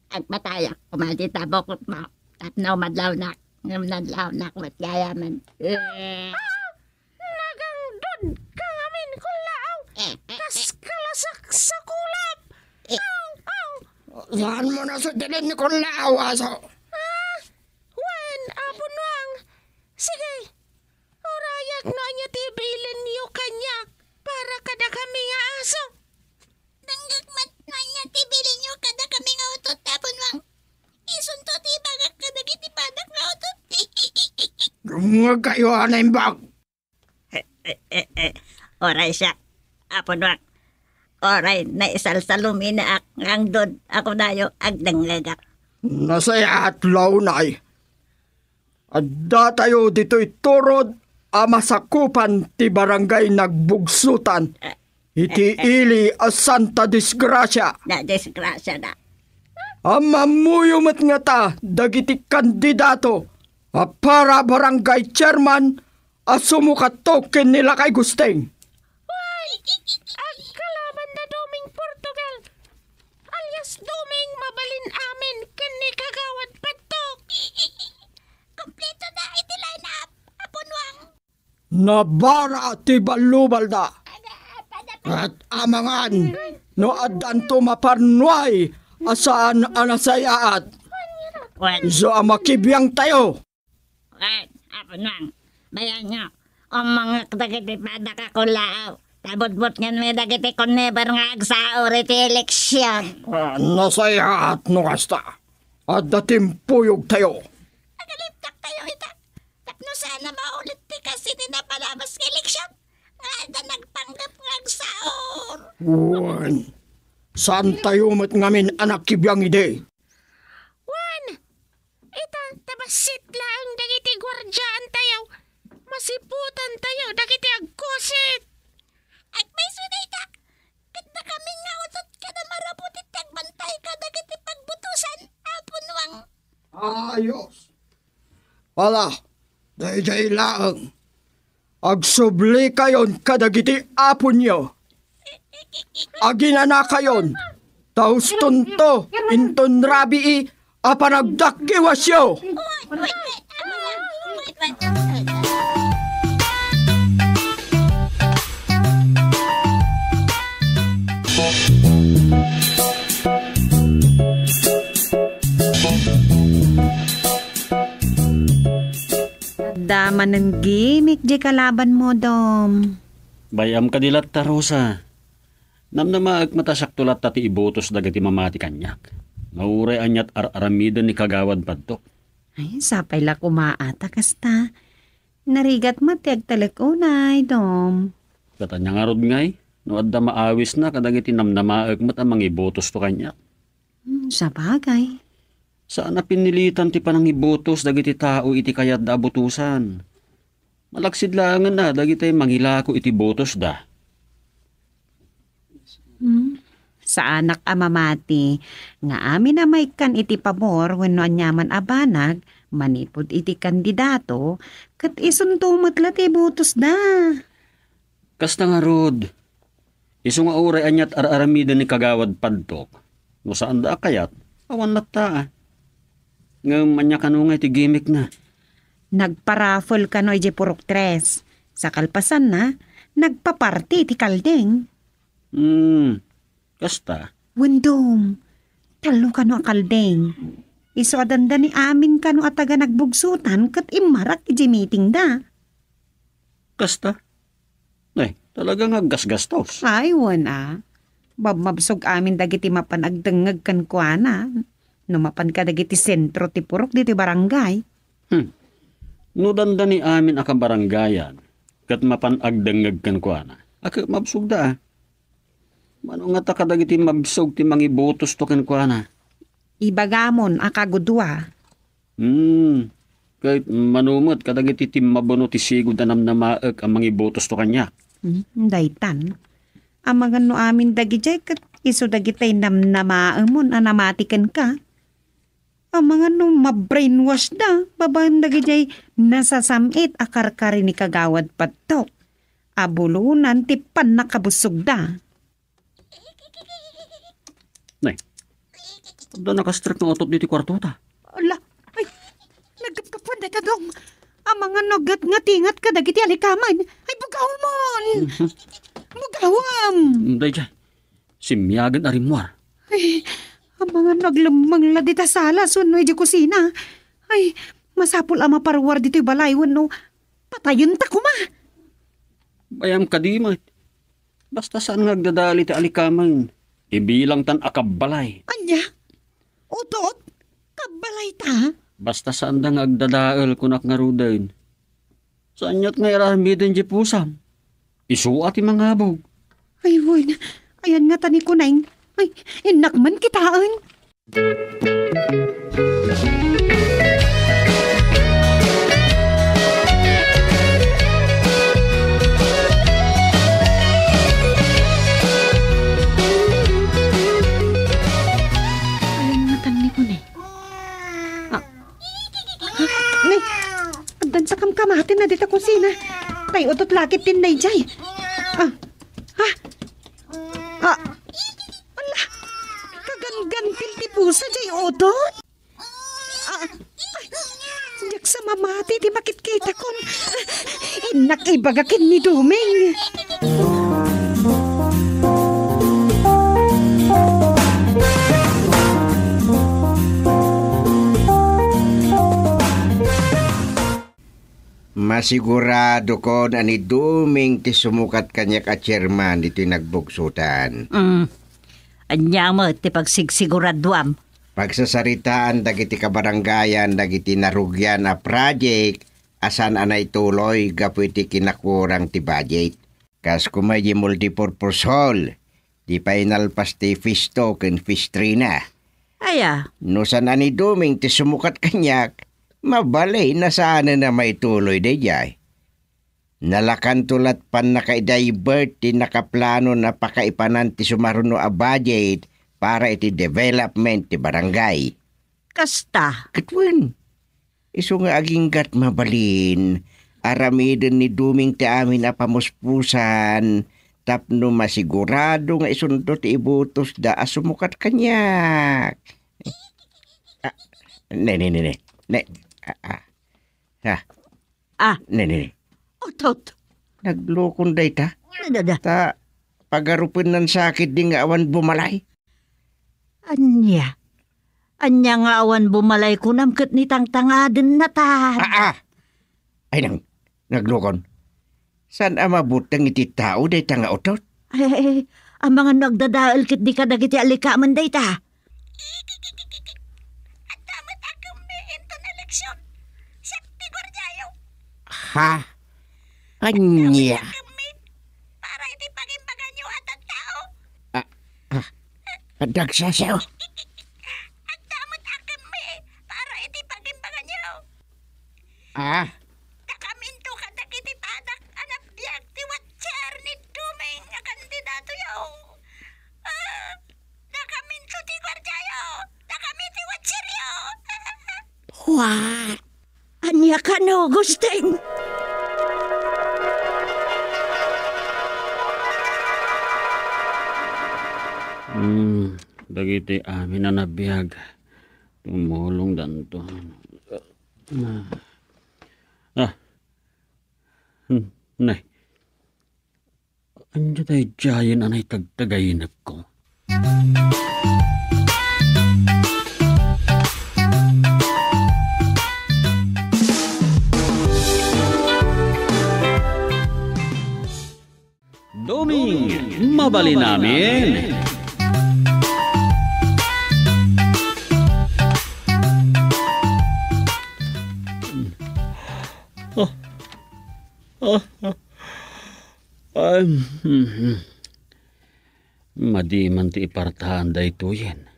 Agpatayak, kumadita bukot mo. Tapno madlaw nak. Ngam nadlaw nak, mat gayaman. Nagangdod ka ngamin kulaaw. Kas kalasak sa kulap. Saan mo na sa dilin ni Kulaaw, aso? Wen, apon wang. Sige. Urayak na niya tibilin niyo kanyak para kada kami nga aso. Nanggagmat na niya tibilin nyo kada kami nga utot tapon wang. Isunto ti bagak kada giti padak nga utot. Gumag kayo, anay bag. Oray siya. Apon wang. Oray, na isalsalumi na ang dod. Ako dayo agdanggagak. Nasaya at launay. Adda tayo dito'y turod amasakupan ti barangay nagbugsutan. Iti ili a Santa Disgracia. Na disgrasya na. Amamuyumat nga ta dagiti kandidato a para barangay chairman a sumukatoken nila kay Gusteng. Ang kalaban na Doming Portugal. Alias Doming mabalin amin kani kagawad patok. Kompleto na iti line up. Apon wang. Nabara ti balubalda. At amangan no adanto maparnuay asaan anasayaat. Wen, So amakibiyang tayo. apon wang. Bayan nyo. Ang mga dagiti padak ako lao. Tabot-bot nga may dagiti kon never nga agsaor iti eleksyon. Nasayaat no kasta. At datimpuyog tayo. Nagaliptak tayo ita. Tapno sana maulit ti kasi tinapalabas ka eleksyon. Nga nagpanggap nga agsaor. Wan. Saan tayo mat ngamin anak kibiyang ide? Wan, ita tabasit lang dagiti gwardyaan tayo. Masiputan tayo dagiti agkusit. Agmay sunayta. Kat na kami nga utot ka na marabutit tagbantay ka dagiti pagbutusan. Apon wang. Ayos. Wala. Dayjay laang. Agsubli kayon kadagiti apon nyo. Aginana kayon. Taus tunto. Inton rabii. Apanagdakiwasyo. Wait. Daman ng gimmick di kalaban mo, Dom. Bayam ka dilat ta, Rosa. Namnamaag matasak tulat tati ibotos dagati mamati kanyak. Mauray anyat aramidan ni kagawad padtok. Ay, sapay la kumaata kasta. Narigat matiag talakunay, Dom. Katanya nga rod ngay, no adda maawis na kadagiti namnamaag mat amang ibotos to kanyak. Sa bagay. Saan na pinilitan ti panang ibotos dagiti tao iti kayat da abutusan. Malaksid langan na dagiti mangilako iti botos da. Sa anak amamati, nga amin na may kan iti pabor wenno anyaman abanag, manipod iti kandidato, kat isuntumot la ti botos da. Kasta nga rod, iso nga oray anyat aramidan ni kagawad padtok. No saan da kayat, awan na ta. Nga manya kanungay ti gimmick na. Nagparaffle ka no iti purok tres. Sa kalpasan na, nagpaparty ti kaldeng. Kasta. Wendom, talo ka no kaldeng. Iso adanda ni amin ka no ataga nagbugsutan kat imarak iti meeting da. Kasta. Talaga nga gasgastos. Ay, wana. Babmabsog amin dagiti mapanagdangag kan kuana. Numapan ka dagiti sentro ti purok diti barangay. No danda ni amin aka barangayan, kat mapanagdangag kan kuana. Aka mabsog da. Mano nga ta kadagiti mabsog ti mangibotos to kan kuana. Ibagamon akagudwa. Kahit manumot kadagiti ti mabono ti sigod na namnamaag ang mangibotos to kanya. Daytan. Amagan no amin dagi jay kat iso dagitay namnamaamon anamatikan ka. Ang mga no ma-brainwash da. Babaan na gijay nasasamit akar-kari ni kagawad patok. Abulunan ti pan nakabusog da. Nay, da nakastrek ng otot dito kwarto ta. Ala, ay, nagkapkapuan da dong. Ang mga nogat nga tingat ka dagiti alikaman. Ay, bugawon! Bugawam! Day jay, simyagan arimwar. Ay, ang mga naglamang la dita sala sunoy di kusina. Ay, masapul ama parwar dito'y balaywan no. Patayon ta kuma. Bayam kadimay. Basta saan nagdadali ti alikaman. Ibilang tan akabalay. Anya? Utot? Kabalay ta? Basta saan da nagdadaal kunak nga rudain. Saan ya't nga iramidin di pusam. Isuat ti mga abog. Ay, won. Ayan nga tani ko naing. Ay, inakman kitaan. Ayan nga tani ko na Nay, agdan sa kamkamatin na dita kusina. Tay, utot lakit tin na jay. Ala, kagangan ti pusa jay utot. Diyak sa mamati ti makit-kita kon. Inak ibagakin ni Duming. Masigurado ko na ni Duming ti sumukat kanya ka chairman dito'y nagbugsutan. Anya mo, ti pagsigsiguraduam. Pagsasaritaan dagiti kabaranggayan dagiti narugyan na project asan anay tuloy gapu iti kinakurang ti budget. Kas kumay di multipurpose hall, di final pas ti fisto ken fistrina. Aya, No san ani Duming ti sumukat kanyak, mabalay na sana na may tuloy de jay. Nalakan tulat pan naka-divert ti nakaplano na pakaipanan ti sumaruno a budget para iti development ti barangay. kasta. Katwan, iso nga aginggat mabalin, aramidin ni Duming ti amin a pamuspusan, tapno masigurado nga isundo ti ibutos da asumukat kanyak. Ne. Ne. Utot. Naglukon day ta. Dada. Ta, pagarupin ng sakit di nga awan bumalay. Anya. Anya nga awan bumalay ko namkat ni tangtangaden na ta. Ay naglukon. San amabutang iti tao day ta nga utot? Ay, ang mga nagdadaal kit di ka dagiti alikaman day ta. At damat akong may ento na leksyon. Sakti gwardiyayo. Ha? Anya? Kami, para iti pagimbagan nyo at ang tao. Dagsasaw. At damat akong may, para iti pagimbagan nyo. Nakaminto ka dagiti padak anak diag ti watcher ni Duming nga kandidato yaw. Nakaminto ti gwardiyayo. Nakaminto ti watcher yaw. What? Anya ka no, Gusting? Dagiti amin na nabiyag. Tumulong danto. Nay. Anya tayo jayan anay tagtagayin ko. Duming, mabali namin. Madiman ti ipartahan da ito yan.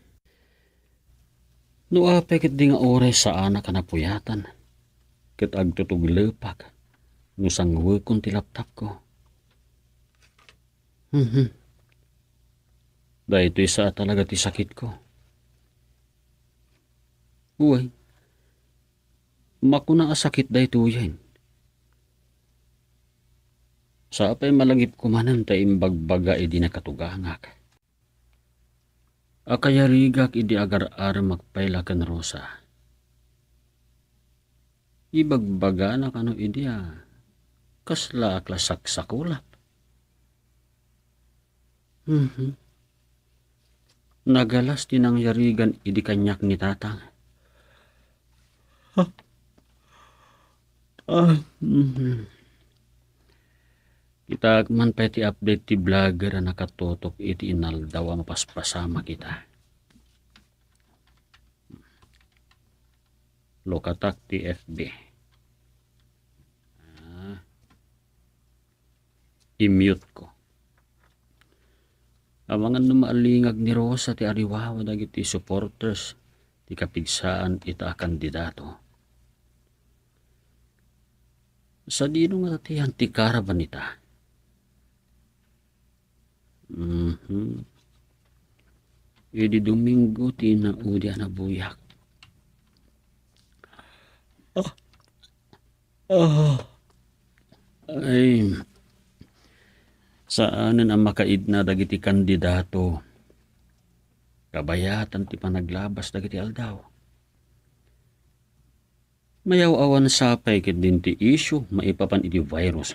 No apekit di nga oras sa anak ka napuyatan. Kat agtutuglepak. No sangwekon ti laptop ko. Da ito isa talaga ti sakit ko. Uy, makuna asakit da ito yan. Sa apay malagip kumanan ta imbagbaga idi nakatugangak. Akaya rigak idi agar-ar magpailakan Rosa. Ibagbaga na kano idi kasla aklasak sakulap. Nagalas tinang yarigan idi kanyak ni tatang. Kita man pa iti update ti vlogger na nakatutok iti inaldaw ang paspasama kita. Lokatak ti FB. I-mute ko. Amangan numaalingag ni Rosa ti ariwawa dagiti supporters ti kapigsaan ita kandidato. Sa dino nga ti antikaraban ita. Idi Domingo ti naudi na buyak. Ay, saanan ang makaid na dagiti kandidato? Kabayatan ti panaglabas dagiti aldaw. Mayaw-awan sapay ket din ti issue maipapan iti virus.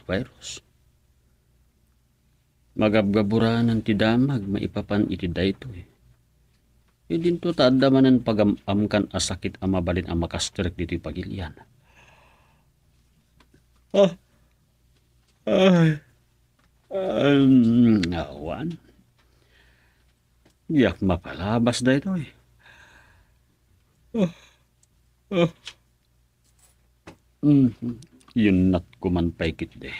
Magabgaburanan ti damag maipapan iti daytoy. Idin to taadamanan pagamamkan asakit ang mabalin ang makastrek diti pagilian. Awan. Yak mapalabas daytoy. Yun nat kuman paikit de.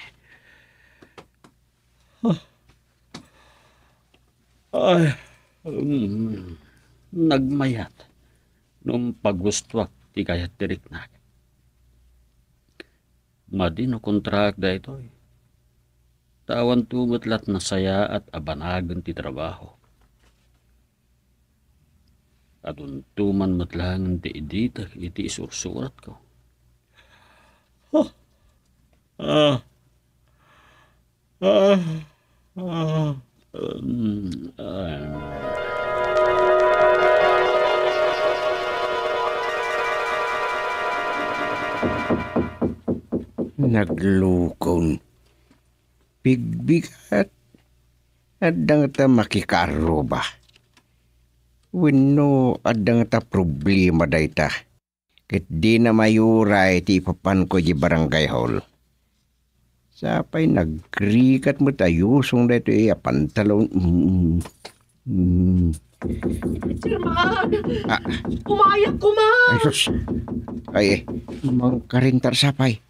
Nagmayat nung pagustwak ti kayat tiriknak. Madino kontrak da ito. Tawan tumatlat na saya at abanagan ti trabaho. At untuman matlangan ti edita iti isursurat ko. Naglukon. Bigbigat. Adang ta makikaro ba? Wenno adang ta problema dayta. Ket di na mayuray ti ipapan ko di barangay hall. Sapay nagkrikat mo tayusong dayto pantalon. Chairman! Umayak ko man! Ay, sus. Ay, mangkarintar sapay.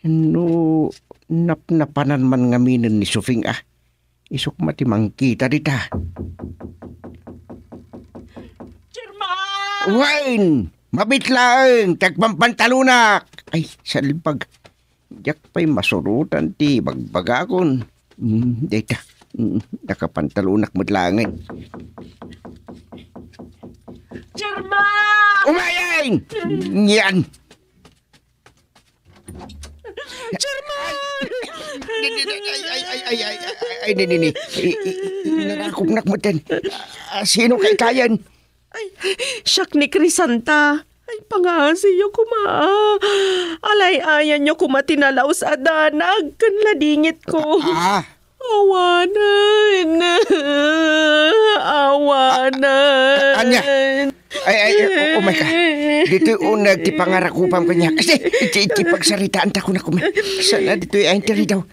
No, napnapanan man ngaminan ni Sufing Isok mati mangkita dita. Chairman! Wine! Mabitlaeng! Tagpampantalunak! Ay, salipag. Diyak pa'y masurutan ti bagbagakon. Dita. Nakapantalunak madlangan. Chairman! Umayan! Yan! Chairman! Ay, nini. Narakupnak mo din. Sino kay kayan? Ay, siyak ni Crisanta. Ay, pangasiyo kuma. Alay-ayan nyo kumatinalaos adanag. Kanladingit ko. Awanan. Anya? Oh my God. Dito unag ti pangarakupam kanya. Kasi iti pagsaritaan ta ko na kuma. Sana dito ay interi daw.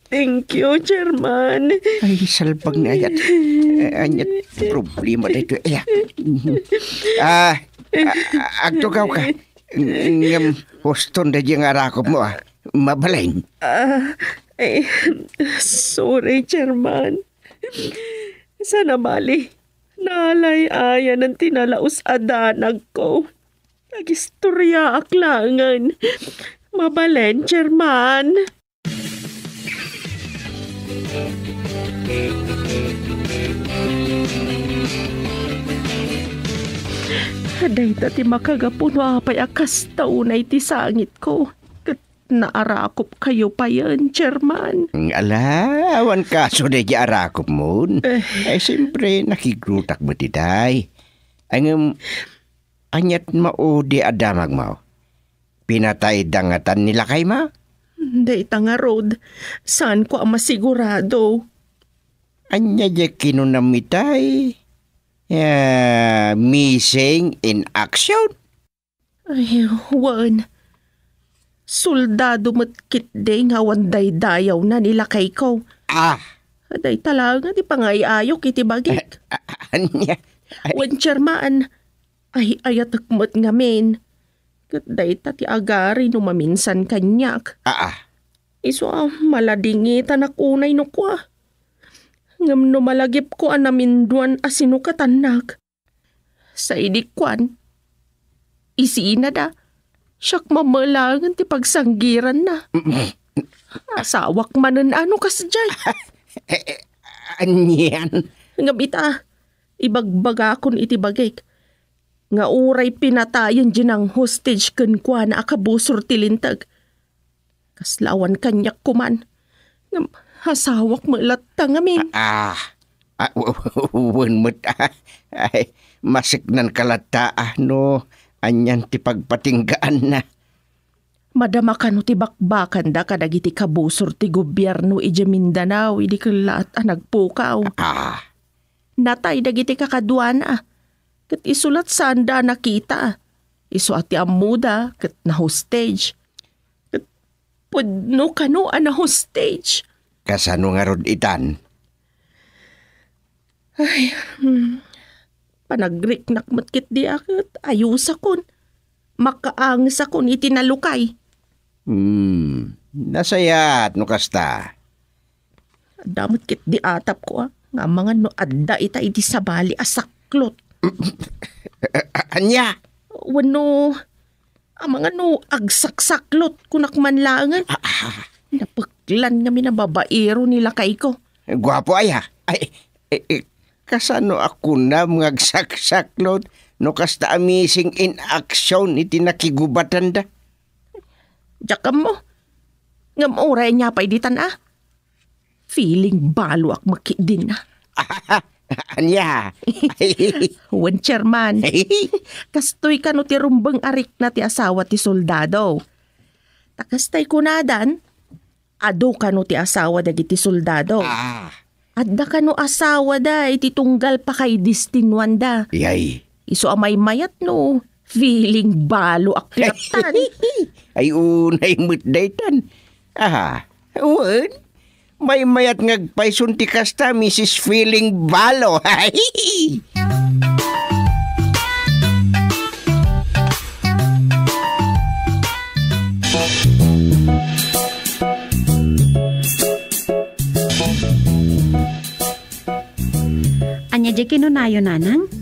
Thank you, Chairman. Ay, salbag na ayat. Anyat problema dito. Agtugaw ka. Ngam hoston da diyang arakop mo Mabalain. Sorry, Chairman. Sana bali. Nalay-ayan ang tinalaos adanag ko. Nagistorya aklangan. Mabalen, Chairman. Kaday ti makagapuno apay akas taunay ti sangit ko. Kat naarakop kayo pa yan, Chairman. Awan kaso na di arakop mo. Siyempre, nakigrutak mo tiday. Anyat mao di adamag mo. Pinatay dangatan nila kay ma? Day nga Rod, saan ko ang masigurado? Anya di kinunamitay. Missing in action? Ay, wan. Soldado matkit day nga wanday dayaw na nila kay ko. Day talaga di pangayayok iti bagik. Anya? Wan Chairman, ay ayatakmat ngamin. Kaday ti agari no maminsan kanyak. Iso maladingitan akunay no kwa. Ngam no malagip ko anaminduan asino katanak. Sa idikwan, isiina da, siyak mamalangan ti pagsanggiran na. Asawak manan ano kasadyay. Anyan? Ngam ita, ibagbaga kon iti bagik. Nga uray pinatayan dyan ang hostage kan kwa na akabusor tilintag. Kaslawan kanyak kuman. Ngam hasawak malatang amin. Wanmat ay masiknan kalata no. Anyan ti pagpatinggaan na. Madama ka no ti bakbakan da kadagiti kabusor ti gobyerno iti Mindanao idi kalat nagpukaw. Natay dagiti kakadwana. Kat isulat sanda nakita. Isu ati amuda kat na hostage. Kat pudno kano na hostage. Kasano nga rod itan? Ay, panagrik matkit di akit. Ayusa kon. Makaangis akon itinalukay. Nasayat no kasta. Damot kit di atap ko nga mga no adda ita iti sabali asaklot. Anya? Wano, ang mga no agsaksaklot kunakmanlangan. Napaglan nga minababaero nila kay ko. Gwapo ay ha. Kasano ako na mga agsaksaklot no kasta amazing in action iti nakigubatan da. Jakam mo. Ngam oray niya pa iditan Feeling balo ak makidin na. Anya? Wan Chairman. Kastoy ka no ti rumbang arik na ti asawa ti soldado. Takastay kunadan, ado ka no ti asawa dagiti soldado. Adda ka no asawa da, iti tunggal pa kay distinwan da. Yay. Iso amay mayat no, feeling balo aklatan. Ay unay mutdaytan. Uwan. May mayat ngagpaisun ti kasta, Mrs. Feeling Balo. Anya di kinunayo nanang?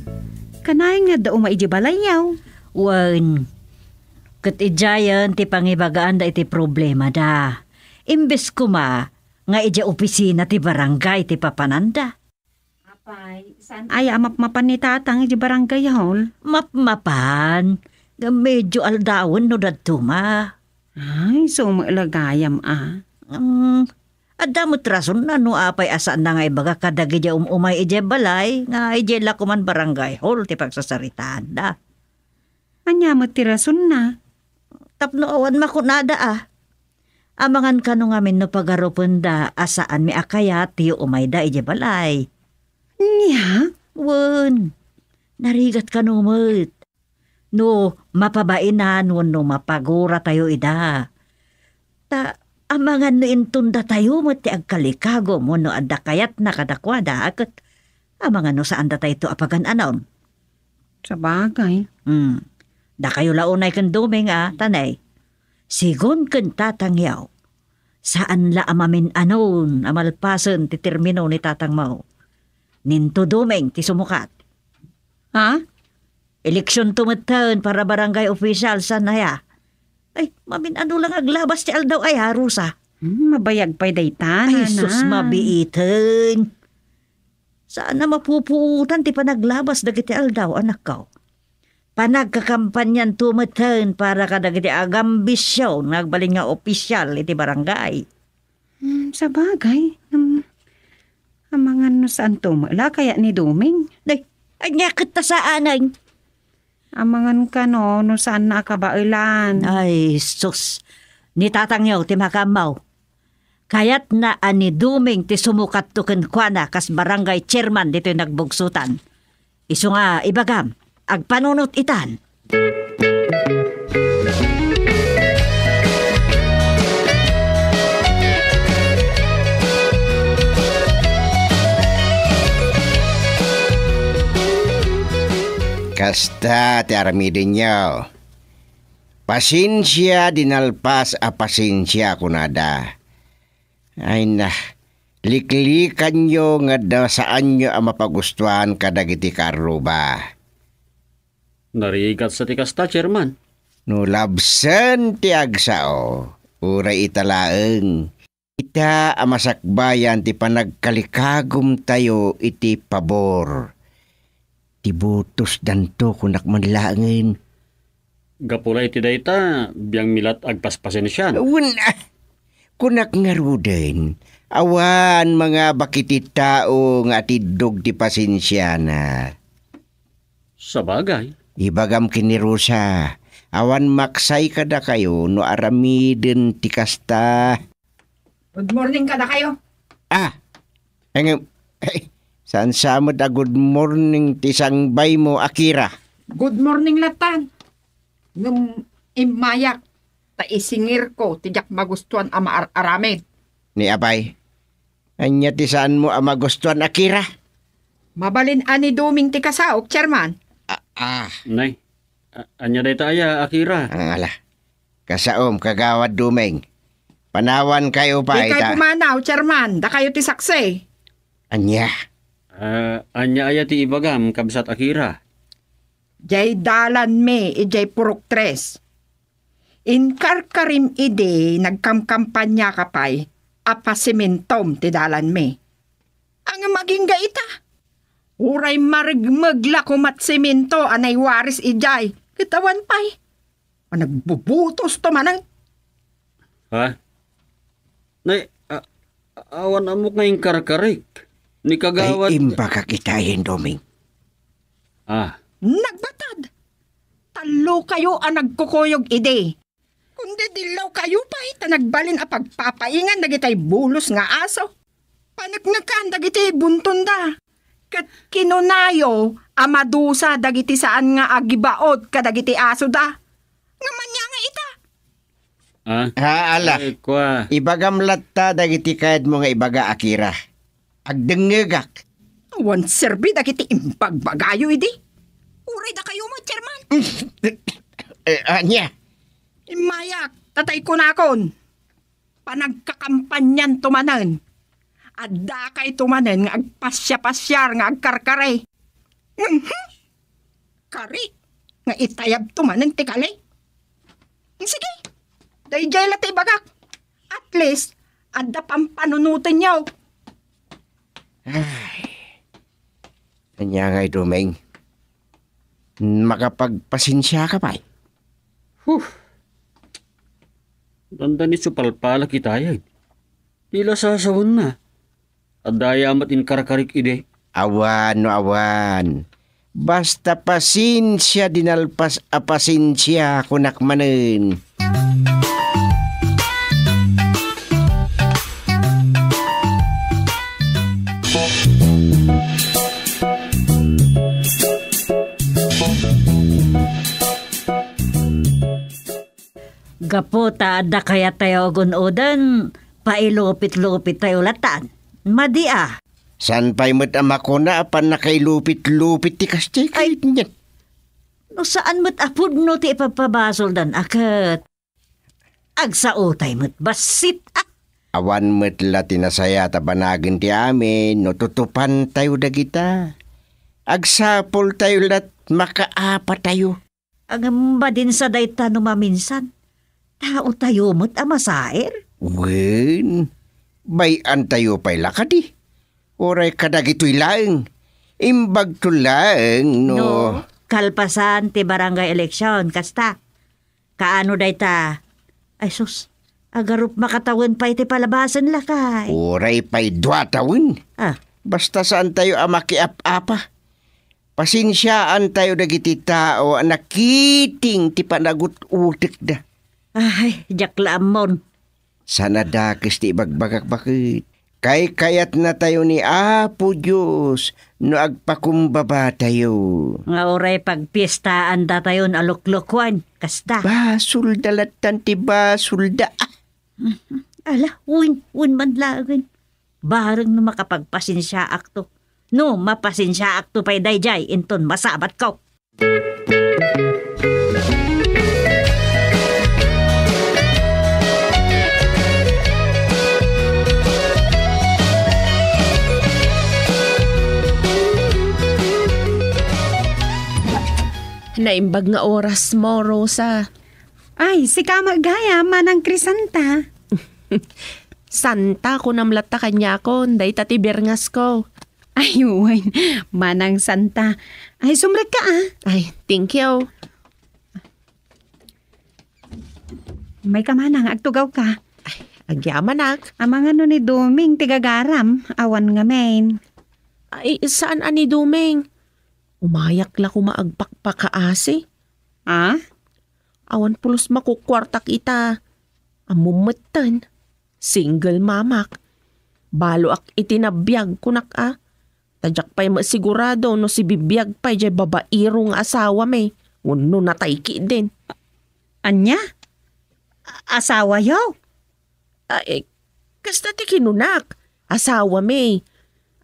Kanay nga daw maiji balayaw. Wan, kat ijayan ti pangibagaan da iti problema da. Imbes kuma, nga ija opisina ti barangay ti papananda. Apay, saan ay mapmapan ni tatang iji barangay hall? Mapmapan, nga medyo aldawon no dadto ma. Ay, so mailagayam Adamot rason na no apay asaan na nga ibaga kadag ija umay ija balay, nga ija lakuman barangay hall ti pagsasaritaan da. Anya mo tirason na. Tapno awan makunada Amangan ka no ngamin no pagaropon da asaan mi akaya ti umay da ije balay. Nya? Wen, narigat ka no met. No mapabainan no mapagura tayo ida. Ta amangan no intunda tayo mo ti agkalikago mo no adda kayat na kadakwada akat amangan no saan da tayo apagan anon. Sa bagay. Da kayo launay kan duming tanay. Sigon ken tatangyaw. Saan la amamin anon amalpasen ti termino ni tatang mo. Ninto dumeng ti sumukat. Eleksyon tumatan para barangay official sa naya. Ay, mamin ano lang aglabas ti aldaw ay harusa. Mabayag pa'y daytan. Ay, sus mabiitin. Saan na mapupuutan ti panaglabas dagiti aldaw anak ko. panagkakampanyan tumeten para kadagiti agambisyon nagbalin nga opisyal iti barangay. Sa bagay, amangan no saan tumala kaya ni Duming. Day, anya kita sa anay. Amangan ka no saan nakabailan. Ay, sus. Ni tatangyaw ti makamaw. Kayat na ani Duming ti sumukat to kenkwana kas barangay chairman dito nagbugsutan. Isu nga ibagam, agpanunot itan. Kasta ti aramidin niyo. Pasensya dinalpas a pasensya kunada. Ay na, liklikan nyo nga da saan nyo ang mapagustuhan kadagiti karuba. Narigat sa tikasta, chairman. No labsan ti agsao, uray italaeng. Ita amasakbayan ti panagkalikagom tayo iti pabor. Ti butos danto kunak manlaangin. Gapulay ti dayta, biyang milat agpaspasen siya. Una, kunak nga ruden. Awan mga bakiti tao nga tidog ti pasensya na. Sa bagay. Ibagam kini Rosa, awan maksay kada kayo no aramiden ti kasta. Good morning kada kayo. Saan samad a good morning ti sangbay mo, Akira? Good morning latan. Nung imayak, ta isingir ko, tijak magustuhan ama aramid. Ni Abay, anya ti saan mo ang magustuhan, Akira? Mabalin ani Duming ti kasaok, chairman. Nay, anya dayta aya, Akira. Ala, kasaom, kagawad Dumeng. Panawan kayo pa, Di kayo pumanaw, chairman. Da kayo ti sakse. Anya? Anya aya ti ibagam, kabsat Akira. Jay dalan me, ijay purok tres. Inkarkarim ide, nagkamkampanya kapay, apasimentom ti dalan me. Ang maging gaita. Uray marigmagla kumat semento, anay waris ijay. Kitawan pay. Nagbubutos to manang. Ha? Nay, awan amok ngayong karkarik. Ni kagawad. Ay imba kakitahin, Doming. Nagbatad. Talo kayo ang nagkukuyog ide. Kundi dilaw kayo pa ita nagbalin a pagpapaingan dagitay bulos nga aso. Panagnagkaan dagiti bunton da. Kat kinunayo amadusa dagiti saan nga agibaod kadagiti aso da. Nga manya nga ita. Ala. Ay, kwa. Ibagam latta dagiti kayad mo nga ibaga, Akira. Agdengegak. Wan serbi dagiti imbagbagayo idi. Uray da kayo mo, chairman. Anya? Imayak, tatay ko nakon. Panagkakampanyan tumanan. Adda kay tumanan nga agpasya-pasyar nga agkarkare. Kari, nga itayab tumanan ti kali. Sige, dayjay lati bagak. At least, adda pampanunutin niyaw. Anya nga'y Domeng. Makapagpasensya ka pa eh. Tanda ni supalpala kitayag. Tila sasawan na. Adaya amat in karkarik ide. Awan no awan. Basta pasensya dinalpas a pasensya kunak manen. Gapota da kaya tayo gunodan, pailupit-lupit tayo latan. Madi San pa'y mo't amako na apan nakailupit-lupit ti kastay kahit niyan. No saan mo't apod no ti ipapabasol dan akat. Agsaotay mo't basit Awan mo't la tinasaya tabanagin ti amin no tutupan tayo dagita. Agsapol tayo lat makaapa tayo. Ang din sa dayta no maminsan. Tao tayo mo't amasair. Wen, bayan tayo pa'y lakadi. Oray kadagito'y laeng. Imbag to laeng, no. kalpasan ti barangay eleksyon. Kasta, kaano day ta? Ay sus, agarup makatawin pa iti palabasan lakay. Uray pa'y dwa tawin. Ah, Basta saan tayo makiap-apa. Pasinsyaan tayo dagiti tao nakiting ti panagut utik da. ay, jaklamon. Sana dakis ti ibagbagak bakit. Kay kayat na tayo ni Apo Diyos no agpakumbaba tayo. Nga oray pagpiestaan da tayon aluklukwan. Kasta. Basul dalatan ti basul da. Ala, win man lagin. Bareng na makapagpasinsya akto. No, mapasinsya akto pa'y dayjay, inton masabat ko. Naimbag nga oras mo, Rosa. Ay, si Kama Gaya, manang Krisanta. Santa ko namlata kanya ko, day tati berngas ko. Ayun, manang Santa. Ay, sumrek ka Ay, thank you. May kamanang, agtugaw ka. Agyaman ak. Amang ano ni Duming, tigagaram, awan nga main. Ay, saan ani Dumeng? Umayak la kumaagpakpakaasi. Ah? Awan pulos makukwartak ita. Amumatan. Single mamak. Balo ak itinabiyag kunak Tadyak pa'y masigurado no si bibiyag pa'y jay babairo nga asawa may. Uno natayki din. Anya? Asawa yaw? Ay, kasta ti kinunak. Asawa may.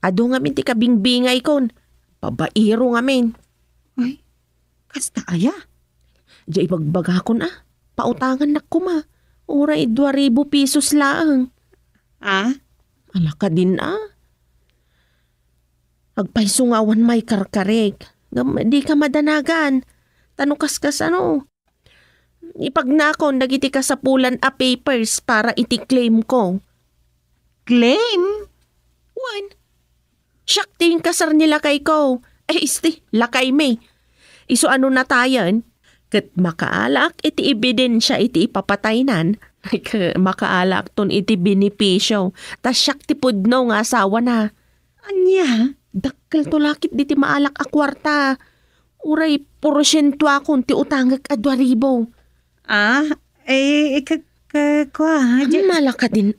Ado nga min ti kabingbingay kon. Babairo nga min. Ay, kasta aya? Jay bagbaga kon Pautangan na kuma. Uray 2,000 pesos laang. Ah? Ala ka din Agpaisungawan may karkarek. Di ka madanagan. Tanukas Ipagnakon dagiti ka sa pulan papers para iti-claim ko. Claim? Wan. Siyak ting kasar nila kay ko. Lakay may. Iso ano na tayan? Kat makaalak iti ebidensya iti ipapataynan. Makaalak ton iti benepisyo. Tas siyak ti pudno nga asawa na. Anya? Dakkel to lakit di ti maalak a kwarta. Uray porsyento akong ti utangag a 2,000. Malaka din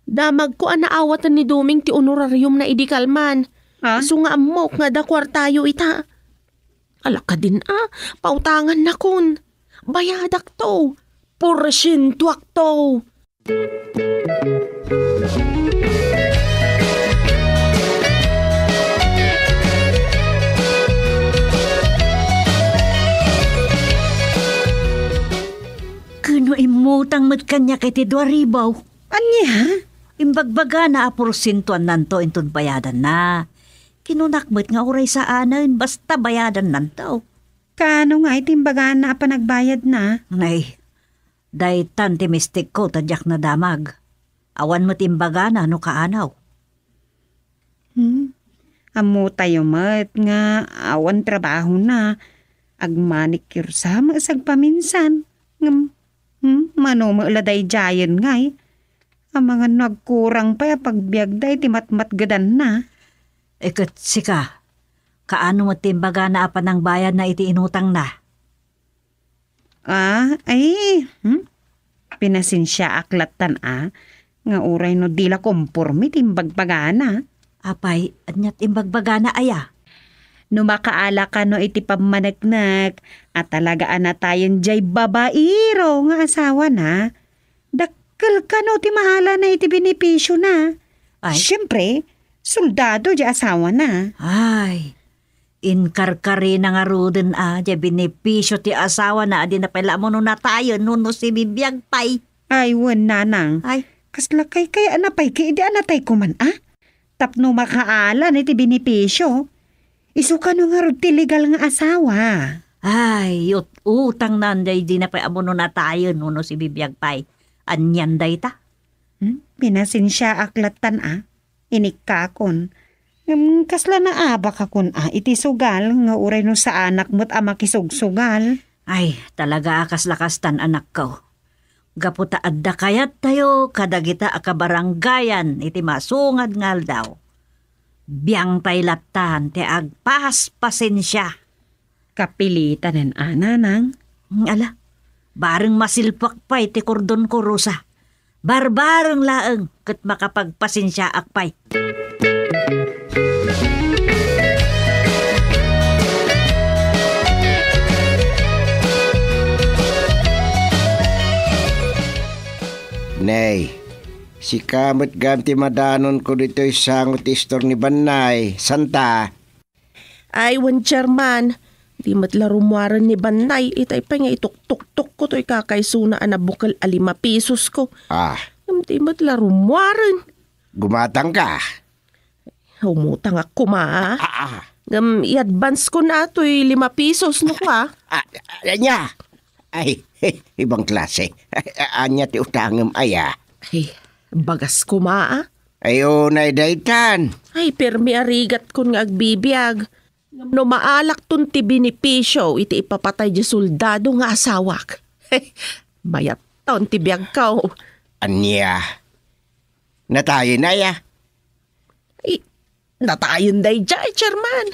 Damag ko naawatan ni Duming ti honorarium na idikalman. So nga amok nga da kwartayo ita. Alaka din pautangan na kun. Bayadak to. Porsyento akto. Kuno imutang mat kanya kay ti 2,000. Anya? Imbagbaga na aporsintuan nanto inton bayadan na. Kinunakmat nga oray sa anan, basta bayadan nanto. Kano nga itimbaga na panagbayad na? Nay, day tanti mistik ko tadyak na damag. Awan mo timbaga na no kaanaw. Amo tayo mat nga awan trabaho na. Agmanikir sa maasag paminsan. Mano mauladay jayan ngay. Ang mga nagkurang pa pagbiag day timatmat gadan na. Ikat sika, kaano mo timbaga na apan ng bayad na iti inutang na? Pinasinsya aklatan nga uray no dila kompormi timbagbaga na. Apay, anyat imbagbaga na aya. No makaala ka no iti pamanagnak at talagaan na tayon jay babairo nga asawa na. Dakkel ka no ti mahala na iti benepisyo na. Ay. Siyempre, soldado jay asawa na. Ay, inkarkari na nga ruden jay benepisyo ti asawa na adi na pala mo no na tayo no si bibiyag pay. Ay, wan nanang. Ay, Kaslakay kaya anapay kaya di anatay ko man Tapno makaala na iti benepisyo. Isuka no nga rod ti legal nga asawa. ay, utang nanday di na pa amuno na tayo no si bibiyag pay. Anyan day ta. Pinasinsya aklatan Inikakon. Kasla na aba ka kun iti sugal nga uray no sa anak mo't ama kisugsugal. Ay, talaga akas lakastan anak ko. Gaputa adda kayat tayo kadagita akabaranggayan iti masungad ngal daw. Biyang tay laptan ti agpas pasensya. Kapilitan en ana nang. Ala, bareng masilpak pa iti kordon ko rusa. Barbareng laeng ket makapagpasensya akpay. Nay, si kamot gamti madanon ko dito'y sangot istor ni Banay. Santa. Ay, wan Chairman. Di matlarumwaran ni Banay. Itay pa nga ituk-tuk-tuk ko to'y kakaysuna na bukal 5 pesos ko. Di matlarumwaran. Gumatang ka. Humutang ako i-advance ko na to'y 5 pesos no ka. Anya. Ay, ibang klase. Anya ti utangem aya. Ay, bagas ko Ayo na daytan. Ay, permi arigat kun nga agbibiyag. No maalak tun ti binipisyo, iti ipapatay di soldado nga asawak. Bayat taon ti biyag ka. Anya. Natayin na ya. Ay, natayin day dyan, Chairman.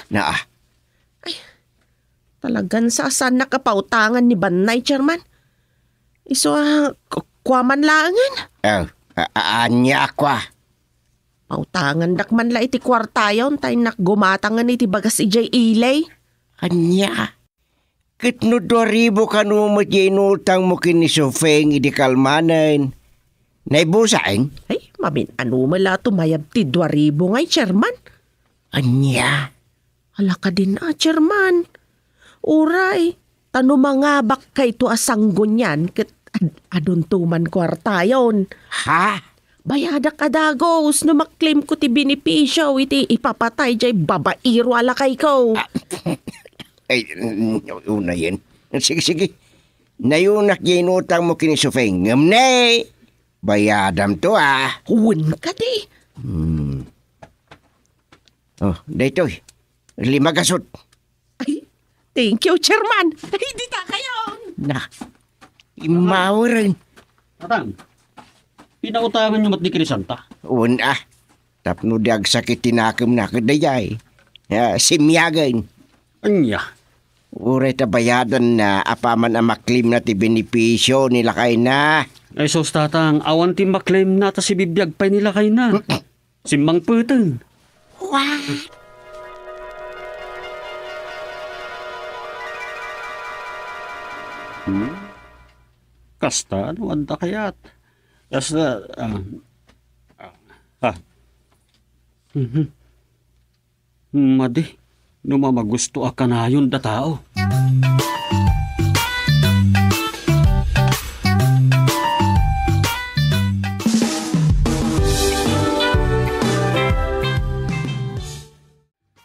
Talagan saan nakapautangan ni Banay, Chairman. Iso, kwaman langan. Anya kwa. Pautangan dakman la iti kwartayon, tayo nakgumatangan iti bagas ijay ilay. Anya. Kitno 2,000 kanumot inutang mo kinisufeng idi kalmanan. Naibusaing? Ay, mamin ano mala tumayab ti 2,000 ngay, Chairman. Anya. Hala ka din Chairman. Uray, tano mga bak kay to asanggon yan, ket adon tuman kwartayon. Ha? Bayada kadagos, no maklaim ko ti binipisyo, iti ipapatay jay babairo ala kay ko. Ay, una yan. Sige. Nayunak ginutang mo kinisufeng. Ngamnay! Bayadam to Huwin ka di. Daytoy. 5 gasot. Thank you, Chairman. Hindi ta kayo. Imawaran. Atang, pinautangan nyo mat ni Crisanta. Una. Tapno diag sakit tinakam na kadayay. Simyagan. Anya. Uray ta bayadan na apaman ang maklim na ti benepisyo nila kay na. Ay sos tatang, awan ti maklaim na ta si bibiyag pay nila kay na. Simbang puteng. What? Kasta, ano anda kayat? Kasta, Madi, numamagusto ka na yun da tao.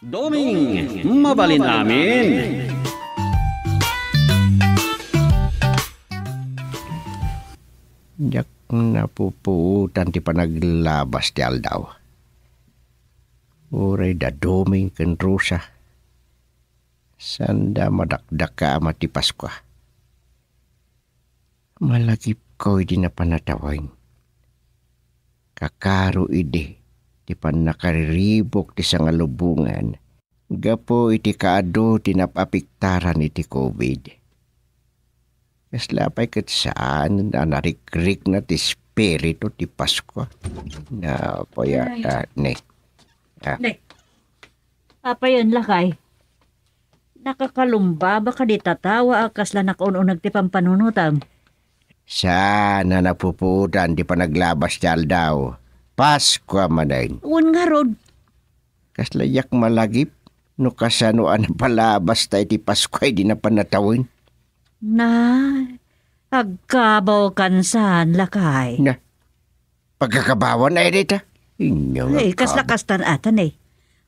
Doming, mabalin amin. Jak napupuutan ti panaglabas ti aldaw. Uray da doming ken rusa. Sanda madakdak ka ama ti Paskwa. Malagip ko di na panatawin. Kakaro ide ti panakariribok ti sangalubungan. Gapo iti kaado tinapapiktaran iti COVID. Kaslapay kat saan na narikrik na ti spirito ti Paskwa. Na payata ne. Apa yun lakay? Nakakalumba baka di tatawa akas la nakaununag ti pampanunutang. Sana napuputan di panaglabas tiyal daw. Paskwa manayin. Un nga rod. Kaslayak malagip. No kasanoan palabas tayo ti Paskwa di na panatawin. Agkabaw kansan lakay. Pagkakabawan ay dita. Kaslakastan atan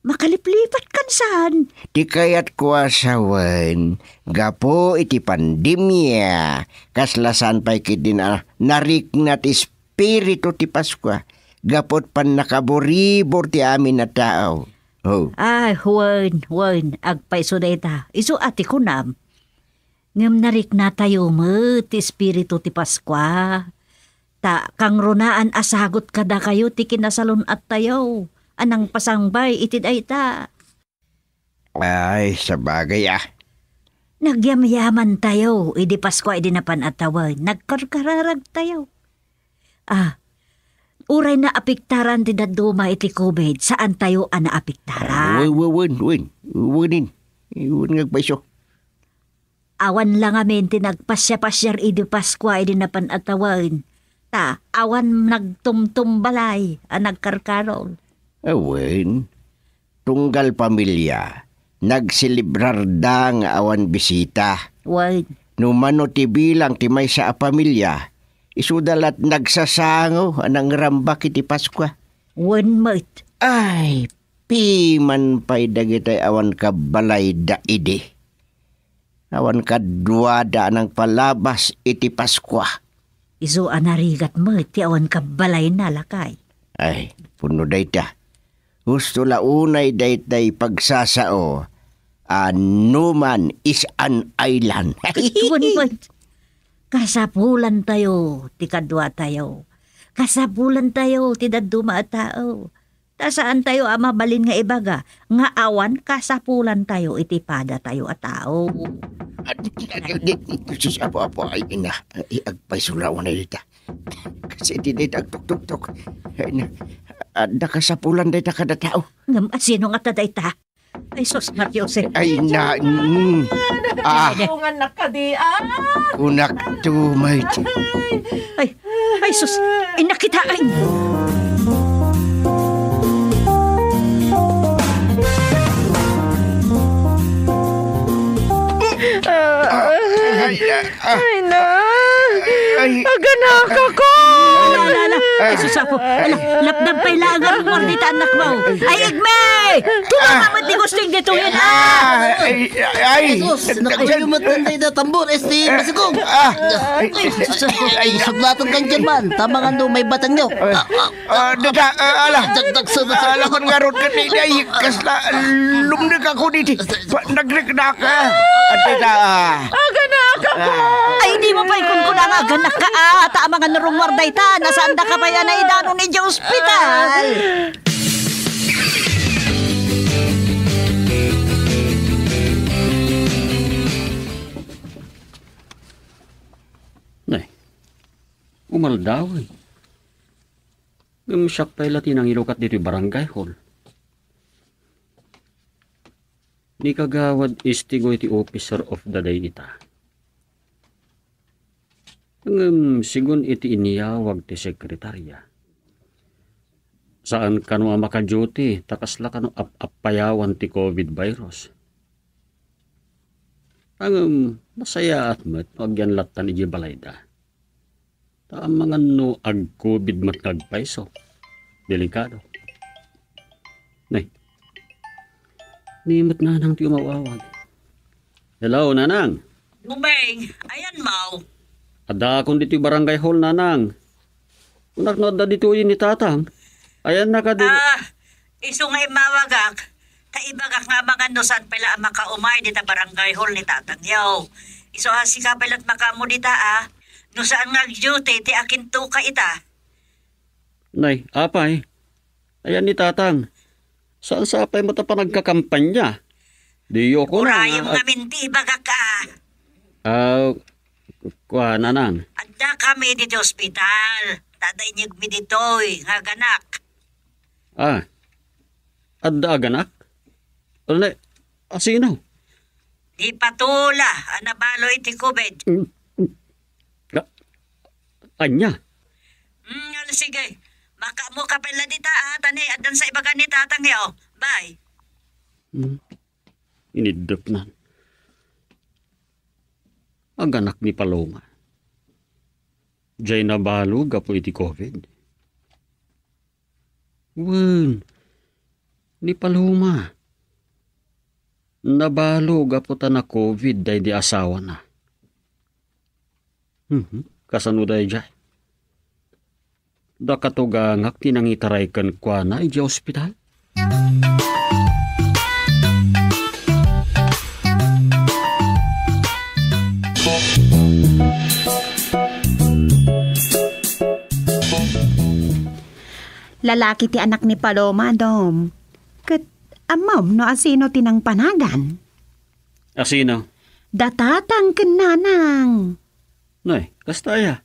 makaliplipat kansan. Di kayat kuasawan. Gapo iti pandemya. Kaslasan pa'y kiti na narik na ti spirito ti Paskwa. Gapot pan nakaboribor ti amin na tao. Oh, Ay, huwan, agpaiso na ita. Iso ati ko nam. Ngam narik na tayo mo, ti espiritu ti Paskwa. Ta, kang runaan asagot kada kayo, ti kinasalon at tayo. Anang pasangbay, itid ay ta. ay, sa bagay Nagyamyaman tayo, idi Paskwa, idi napan at tawag. Nagkarkararag tayo. Uray na apiktaran ti daduma iti COVID, saan tayo ana apiktaran? Wunin ngagpaiso. Awan lang amin tinagpasya-pasyar idi Paskwa idi napan atawin. Ta, awan nagtumtumbalay ang nagkarkarol. Awen, tunggal pamilya, nagsilibrar da nga awan bisita. Wan, Numano ti bilang ti may sa pamilya, isudalat nagsasango anang rambak iti Paskwa. wan mat. Ay, piman pa'y dagitay awan ka balay da idi. Awan ka duwada ng palabas iti Paskwa. Iso anarigat mat, ti awan kabalay na lakay. Ay, puno dayta. Gusto launay daytay pagsasao. Numan is an island. Wan mat. Kasapulan tayo, ti kadwa tayo. Kasapulan tayo, ti daduma at tao. Ta saan tayo mabalin nga ibaga, nga awan kasapulan tayo, itipada tayo at tao. Sus, apo, ay ina. Agpaisulawan na dita. Kasi di dita agtuk-tuk-tuk. Nakasapulan dita kada tao. Ngam, sino nga taday ta? Ay, sus, Mariose. Ay na, Tungan na ka di kunak tumay. Ay, sus, inakitaan. Ay na! Aganak ako! Ala, ay, sus, ako. Ala, lapdang pailangan mo dito, anak mo. Ay, Igme! Tumama mo di gusting dituin, Ay, Nakayo matanda na tambor, masigong. Sublatan kang German, tama nga no, may batang nyo. Dagdag sa Alakon nga ron ka ni ay kasla lumnag ako dito. Nagrekda ka. Ay, di mo pa ikon ko na nga ganak ka, tama nga narungwarday ta, nasaan da ka pa yan na idano ni Diyo Hospital. Nay, umaldaw eh. Siyak pa'y latin ang ilukat dito yung barangay hall. Ni kagawad istigo iti officer of the day ita. Sigun iti iniyawag ti sekretarya. Saan kano ang makaduty, takasla kano apayawan ti COVID virus. Ang masaya at mat, agyan latan iji balayda. Taang mga no ag COVID mat nagpaiso. Delikado. Nay, nimot na nang ti umawawag. Hello, nanang. Gumeng, ayan mo. Ada akong dito yung barangay hall, nanang. Unak na ada dito yun ni tatang. Ayan na ka din. Iso nga imawagak. Kaibagak nga mga nusan pala ang makaumay dita barangay hall ni tatang yaw. Iso si kapalat makamu dita Nusaan nga duty ti akin to ka ita. Nay, apay. Ayan ni tatang. Saan sa apay mo ta pa nagkakampanya? Diyo ko na. Urayong nga minti bagak ka. Kuha, nanang. Adda kami dito ospital. Taday niyag mi dito nga ganak. Adda aganak? Alay, asino? Di patula, anabalo iti COVID. Anya? Sige. Maka mo kapela dita tani adan sa ibagan ni tatang yaw. Bye. Inidap na. Aganak ni Paloma. Diyay nabalo gapo iti COVID. Wen, ni Paloma. Nabalo gapo ta na COVID day di asawa na. Kasano day dyan? Da katugangak tinangitaray kan kwa na iti ospital? Lalaki ti anak ni Paloma, Dom. Kat amam no asino tinang panagan. Asino? Datatang kenanang. Noy, kastaya.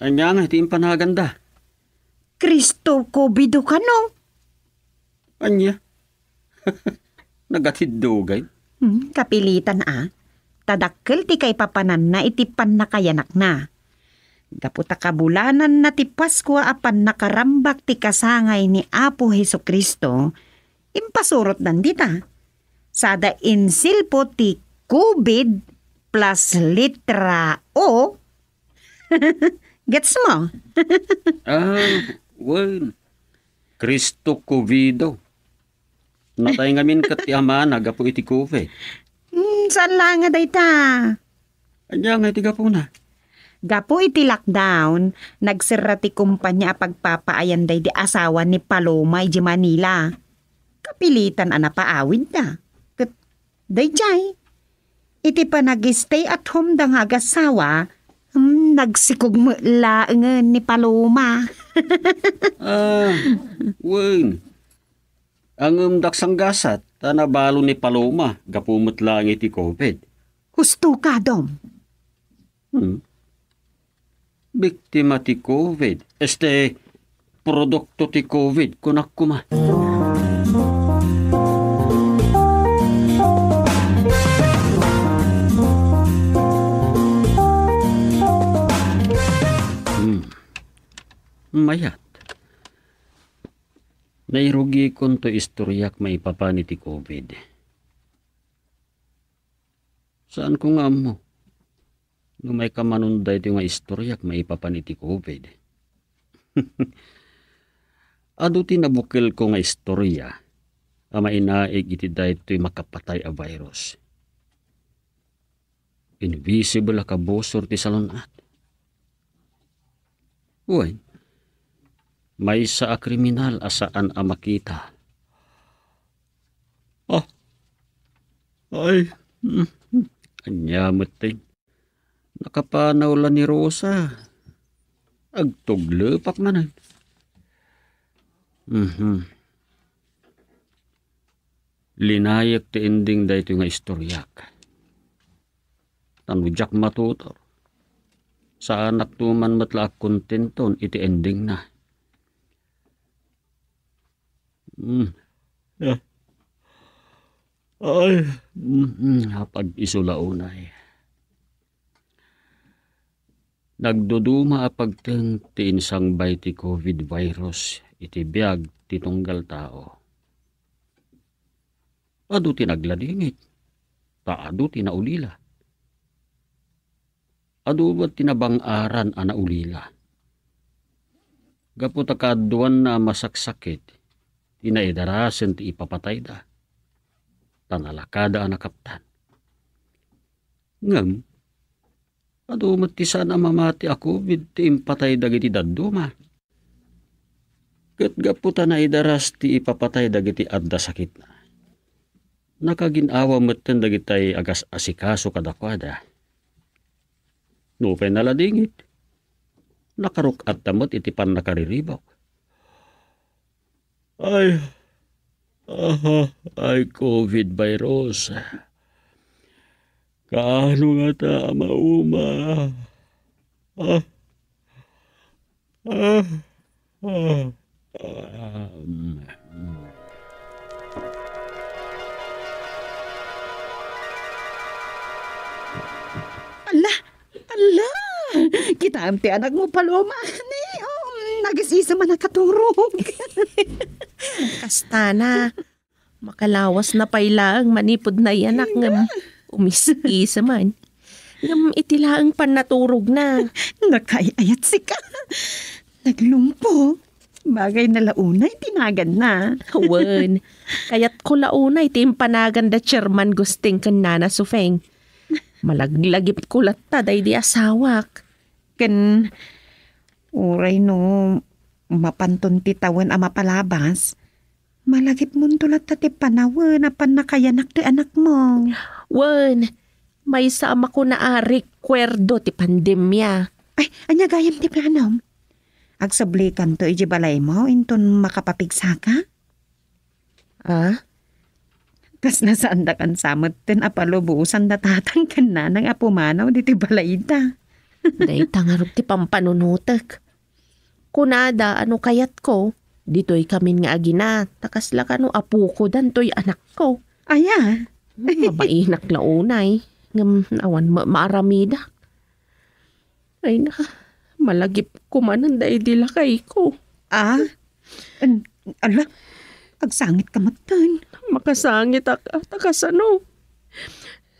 Anya nga, iti impanaganda. Kristo ko bido ka no. Anya? Nagatid dugay. Kapilitan Tadakkel ti kay papanan na itipan na kayanak na. Daputa kabulanan na ti Pasko apan nakarambak ti kasangay ni Apo Hesu Kristo, impasurot nandita. Sada insilpo ti COVID plus litra O. Gets mo? Well, Kristo Covido. Natay ngamin kat ti ama nagapo iti COVID. Saan lang nga dayta? Anya nga iti gapo na. Gapo iti lockdown, nagsira ti kumpanya pagpapaayan day di asawa ni Paloma di Manila. Kapilitan paawid na. Kat, day jay. Iti pa nag-stay at home da nga agasawa, nagsikog mo laangan ni Paloma. Wen. Ang daksang gasat, tanabalo ni Paloma, gapumot lang iti COVID. Husto ka, Dom. Biktima ti COVID. Produkto ti COVID, kunak kuma. Mayat. Nairugi kon to istoryak maipapani ti COVID. Saan ko nga mo? No may kamanunday ti nga istoryak maipapani ti COVID. Ado ti nabukil ko nga istorya ama inaig iti daytoy makapatay a virus. Invisible a kabosor ti salunat. Uy, may sa a kriminal asaan a makita. Anyamot ting. Nakapanaw la ni Rosa. Agtuglepak manan. Linayak ti ending dayto nga istoryak. Tanudyak matutor. Sa anak tuman matla kontenton iti ending na. Hapag isulaunay. Nagduduma apagteng ti insangbay ti COVID virus iti biag ti tunggal tao. Adu ti nagladingit, taadu ti naulila. Adu ba't tinabang-aran a naulila. Gapu takaduan na masaksakit, tinaidarasen ti ipapatay da. Tanalakada a nakaptan. Ngam, adu matisan a mamati ako bid ti impatay dagiti daduma. Kat gaputa na idaras ti ipapatay dagiti adda sakit na. Nakaginawa maten dagitay agas asikaso kadakwada. Nupay naladingit. Nakaruk at tamot iti pan nakariribok. Ay COVID virus. Kaano nga ta mauma? Ala, kita ang ti anak mo Paloma. Nagisisa man nakaturog. Kastana, makalawas na pailaang manipod na yanak ngam umiskisa man. Ngam itilaang panaturog na. Nakayayat si ka. Naglumpo. Bagay na launay, tinagan na. Wen, kayat ko launay timpanagan da chairman gusting kan nana Sufeng. Malaglagip ko latta day di asawak. Kan, uray no, mapanton titawan ama palabas. Malagip mo tulat ti panawan na panakayanak ti anak mo. Wen, may sama ko na recuerdo ti pandemya. Ay, anya gayam ti planom. agsablikan to iji balay mo inton makapapigsa ka? Ah? Kas nasaan da kan samot ten apalubusan da tatang kan na ng apumanaw diti balay da. Day tangarog ti pampanunutek. Kunada, ano kayat ko? Dito'y kamin nga agina. Takasla ka no apu ko dan to'y anak ko. Aya, Mabainak launay. Ngam awan maaramida. Ay na, malagip ko man ang daidilakay ko. ala, agsangit ka matan. Makasangit takasano.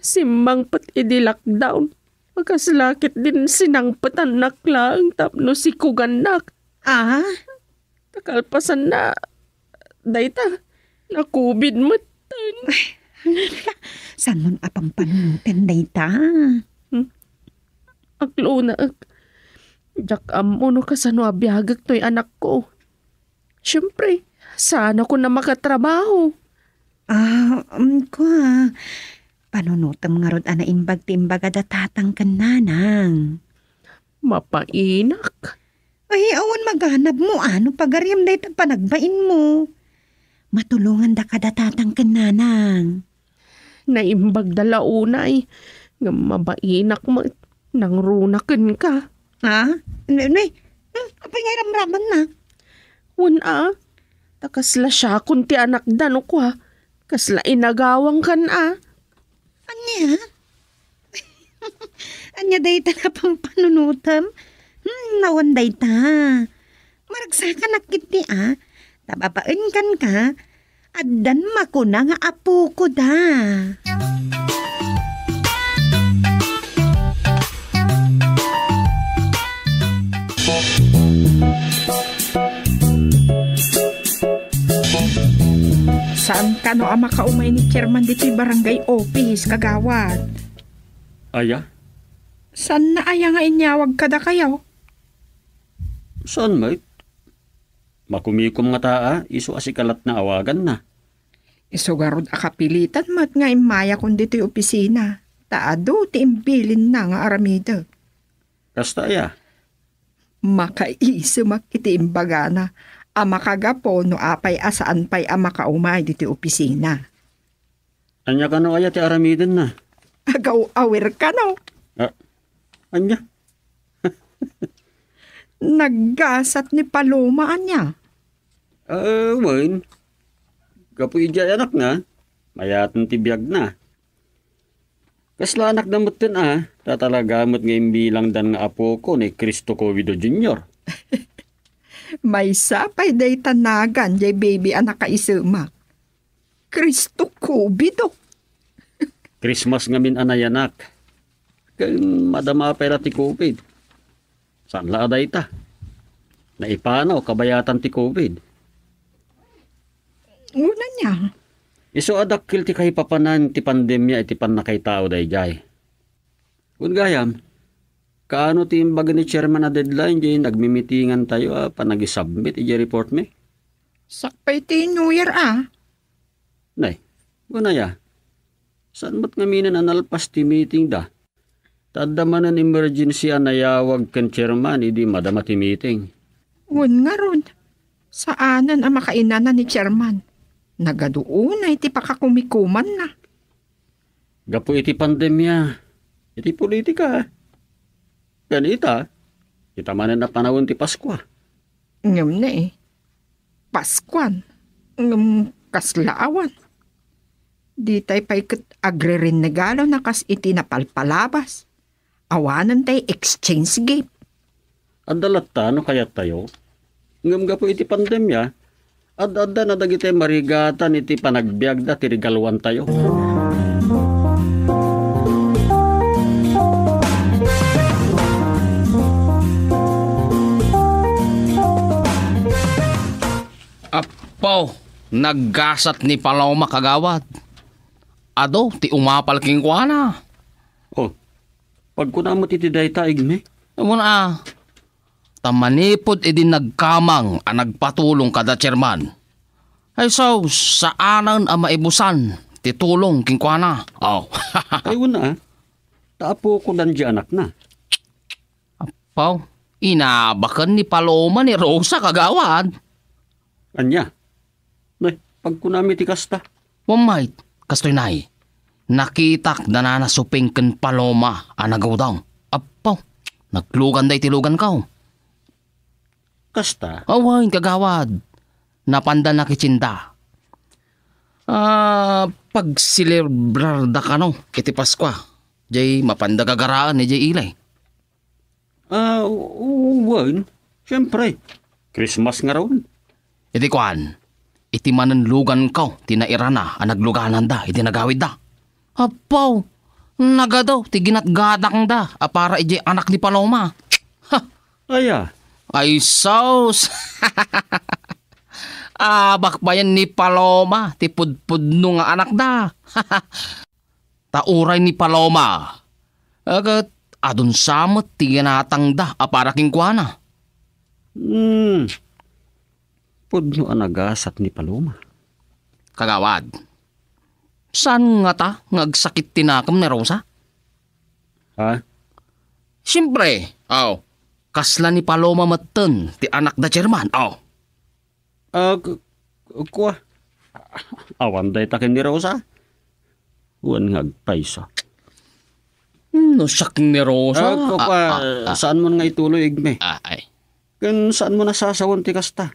Simbang pat idi lockdown. Magkaslakit din sinangpatan naklang tapno si kuganak. Takalpasan na. Dayta, nakubid matan. San mon apang panunutin dayta? Aklo na jak amuno kasano abiyagag to'y anak ko. Siyempre, sana ko na makatrabaho. Panunutam nga rod ana imbag timbaga da tatang kananang. Mapainak. Ay, awan maghanap mo ano pagaryam dayta panagbain mo. Matulungan da ka da tatang kananang. Naimbag dala unay. Nga mabainak mo. Nang runakin ka. Apay nga ramraman na. Wala. Takasla siya kunti anak dano ko ha. Kasla inagawang kan Anya? Anya dayta na pang panunutam? Nawan dayta. Maragsakan nakiti Tababain kan ka. Addan makuna nga apo ko da. Saan ka no ang makaumay ni chairman dito'y barangay office, kagawad? Aya? Saan na aya nga inyawag ka da kayo? Saan, mate? Makumikom nga taa, iso asikalat na awagan na. Isugarod akapilitan mat nga imaya kung dito'y opisina. Taado ti imbilin na nga aramida. Kasta aya? Makaisumak iti imbaga na. Ama kagapo no apay asaan pay ama kaumay dito'y opisina. Anya ka no aya ti aramiden na? Agaw awir ka no? Anya? Naggasat ni Paloma anya. Wen. Gapu ija anak na. Mayatan ti biyag na. Kasla anak na mutin tatalagamot ngayon bilang dan nga apo ko ni Cristo Covido Jr. May sapay day tanagan jay baby anak ka isumak. Kristo Covido. Christmas ngamin anayanak. Kaya madama pera ti COVID. Saan la aday ta? Naipanaw kabayatan ti COVID. Una niya. Iso adakil ti kahipapanan ti pandemya iti panakay tao day jay. Kung gayam, kaano ti imbaga ni chairman na deadline jay nagmimitingan tayo panag-submit iti report me? Sakpay ti New Year Nay, gunaya. Saan ba't ngaminan analpas ti meeting da? Tadamanan emergency anayawag kan chairman, hindi madama ti meeting. Nga ron. Saanan ang makainanan ni chairman? Nagaduunay ti pakakumikuman na. Gapo iti pandemya, iti politika. Ganita, itamanan na panahon ti Paskwa. Ngam na Paskwan. Ngam kaslaawan. Di tay pa'y agre-rin negalo na kas iti napalpalabas. Awanan tay exchange gift. Adalat ta, no kaya tayo? Ngam gapo iti pandemya, ad-adda na dagiti marigatan iti panagbiag da ti regaluan tayo. Apaw, naggasat ni Paloma kagawad. Ado, ti umapal king kuana. Oh, pagkunamot iti dayta igme? Muna tamanipod idin nagkamang ang nagpatulong kada chairman. Ay so, saanan ang maibusan titulong king kuana. Oh. Ay una, taapo ko dan di anak na. Apaw, Inabakan ni Paloma ni Rosa kagawad. Anya? Nay, pag kunami ti kasta. Wamay, kastoy nay. Nakitak na nasuping ken Paloma anagaw daw. Apaw, naglugan day tilugan ka. Kasta? Away, kagawad. Napanda na kitsinda. Pag silebrar da ka no, iti Paskwa. Jay mapanda gagaraan ni Jay Ilay. Uwan. Siyempre. Christmas nga raw. Iti kwan, iti mananlugan ka, tinaira na, ang nagluganan da, iti nagawid da. Apaw, nagadaw, ti ginatgadak da, para iti anak ni Paloma. Ha! Aya. Ay sauce! Bakbayan ni Paloma, ti pudpudno nga anak da. Tauray ni Paloma. Agat, adun samot ti ginatang da, para kingkwana. Pudno anagasat ni Paloma. Kagawad, saan nga ta ngagsakit tinakam ni Rosa? Ha? Siyempre, kasla ni Paloma maten, ti anak da chairman, Kuha. Awan day takin ni Rosa. Uwan ngagpaysa. No, siyak ni Rosa. Saan mo nga ituloy, Igme? Ay. Kan saan mo nasasawan ti kasta?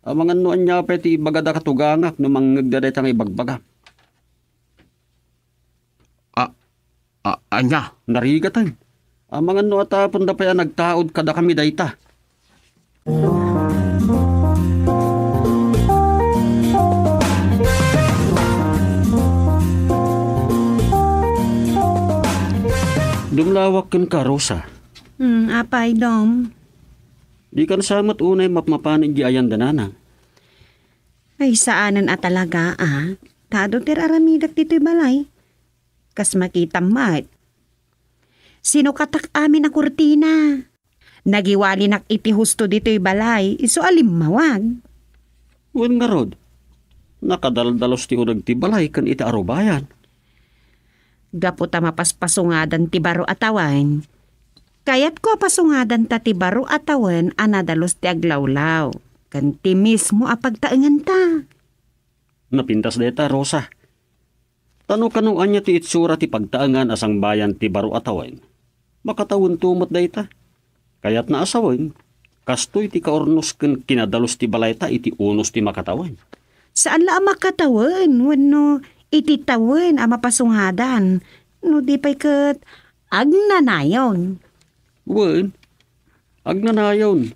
Mga nuan niya peti bagada katugangak no mangagdaretang ibagbaga. Anya? Narigatan. Mga no ata punda pa yan nagtaod kada kami dayta. Dumlawak kan ka, Rosa. Apay, Dom. Di kan samot unay mapmapanig di ayan danana. Ay, saanan talaga, Tado tiraramidak dito'y balay. Kas makita mat. Sino katak amin ang kurtina? Nagiwali nak iti husto dito'y balay, iso alimawag. Uwan nga rod. Nakadaldalos ti unag ti balay kan iti arubayan. Gaputa mapaspasungadan ti baro atawan. Kayat ko pasungadan ta ti baro atawan anadalos ti aglawlaw. Kan ti mismo apagtaengan ta. Napintas deta, Rosa. Tano kanuan niya ti itsura ti pagtaangan asang bayan ti baro atawan. Makatawon tumot dayta. Kayat na asawan, kastoy ti kaornos ken kinadalos ti balayta iti unos ti makatawan. Saan la makatawan? Wano iti tawen ang mapasungadan. No di pa'y kat agnanayon. Wen, agnanayon.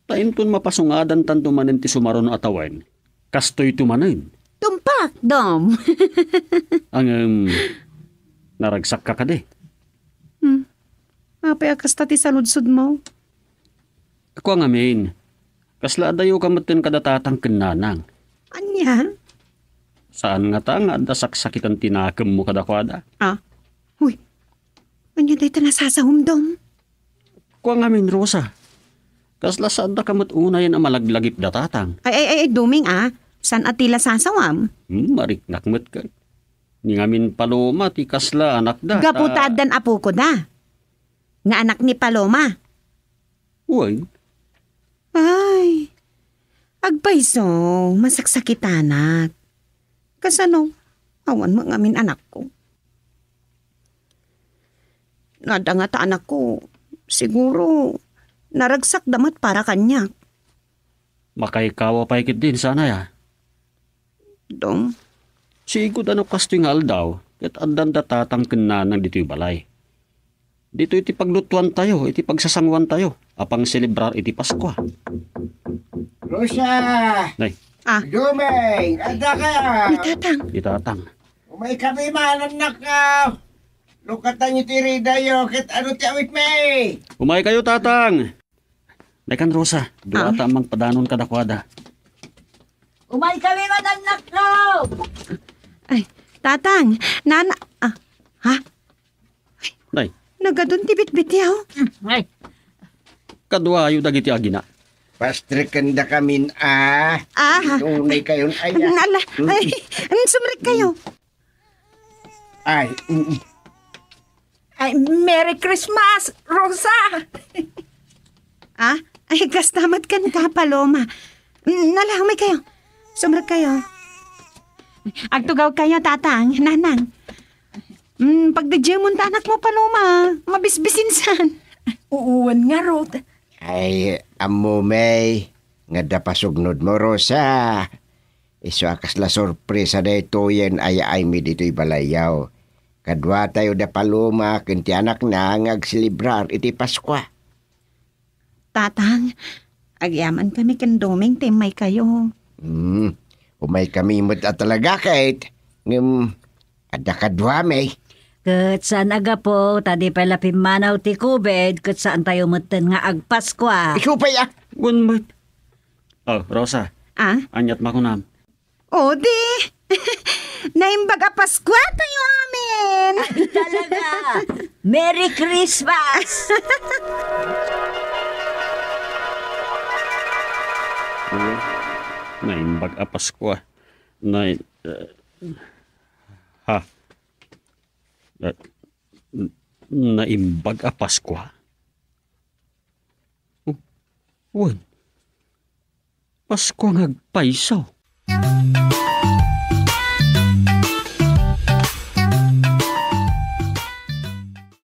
Tainton mapasungadan tanto manen ti sumaron atawan. Kastoy tumanen. Tumpak, Dom. Ang naragsak ka kade. Apay akasta ti saludsod mo. Ako ang amin. Kasla adayo kamatin kadatatang kenanang. Anya? Saan nga ta nga dasaksakitan tinakam mo kadakwada? Uy, anya dahi ta nasasahum, Dom? Ako ang amin, Rosa. Kasla saan da kamot unayan ang malaglagip datatang. Ay, Duming, San atila sasawam? Mariknak mo't ka. Ni ngamin Paloma, ti kasla anak da. Gaputad dan apo ko da. Nga anak ni Paloma. Uy, Ay, agpaiso, masaksakit anak. Kasano, awan mo ngamin anak ko. Nada nga ta anak ko, siguro, naragsak damat para kanya. makaikawa pa ikit din sana ya. Dong, Sigod ano kastoy nga aldaw, ket addan datatang kenanang dito'y balay. Dito iti paglutuan tayo, iti pagsasangwan tayo, apang selebrar iti Paskwa. Rosa! Nay, Dumeng! Anda ka! Tatang, itatang. Umay kami malanak ka! Lukatan niyo tirida yo, kit ano ti awit may! Umay kayo, tatang! Naikan, Rosa, duwata amang padanon kadakwada. Umay kami mananak ko! ay, tatang, nana, Nay, nagadun ti bitbit yaw. Ay, kadwa ayo dagiti agina. Pastrikan da kamin Tunay kayon ay. Nala, ay, sumrik kayo. Ay, Ay, Merry Christmas, Rosa! Ah? Ay, kastamat kan ka, Paloma. Nalahamay kayo. Sumrag kayo. Agtugaw kayo, tatang, nanang. Pagdadya mo anak mo, Paloma. Mabisbisinsan. Uuwan nga, Rod. Ay, amo may. Nga dapasugnod mo, Rosa. Iso akas la sorpresa na ito yan ay mi dito'y balayaw. Kadwa tayo da Paloma, kinti anak na ngagsilibrar iti Paskwa. Tatang, agyaman kami kandoming temay kayo. Umay kami mo't at talaga kahit. Ada kadwa may. Kat saan aga po, tadi pala pimanaw ti kubed, kat saan tayo matan nga agpaskwa. Isupay ah. Gunmat. Oh, Rosa, Ah? anyat makunam. O di. Naimbag a Paskwa tayo amin. Talaga! Merry Christmas! Naimbag a Paskwa. Naimbag a Paskwa? Uwan. Pasko ngagpaisaw.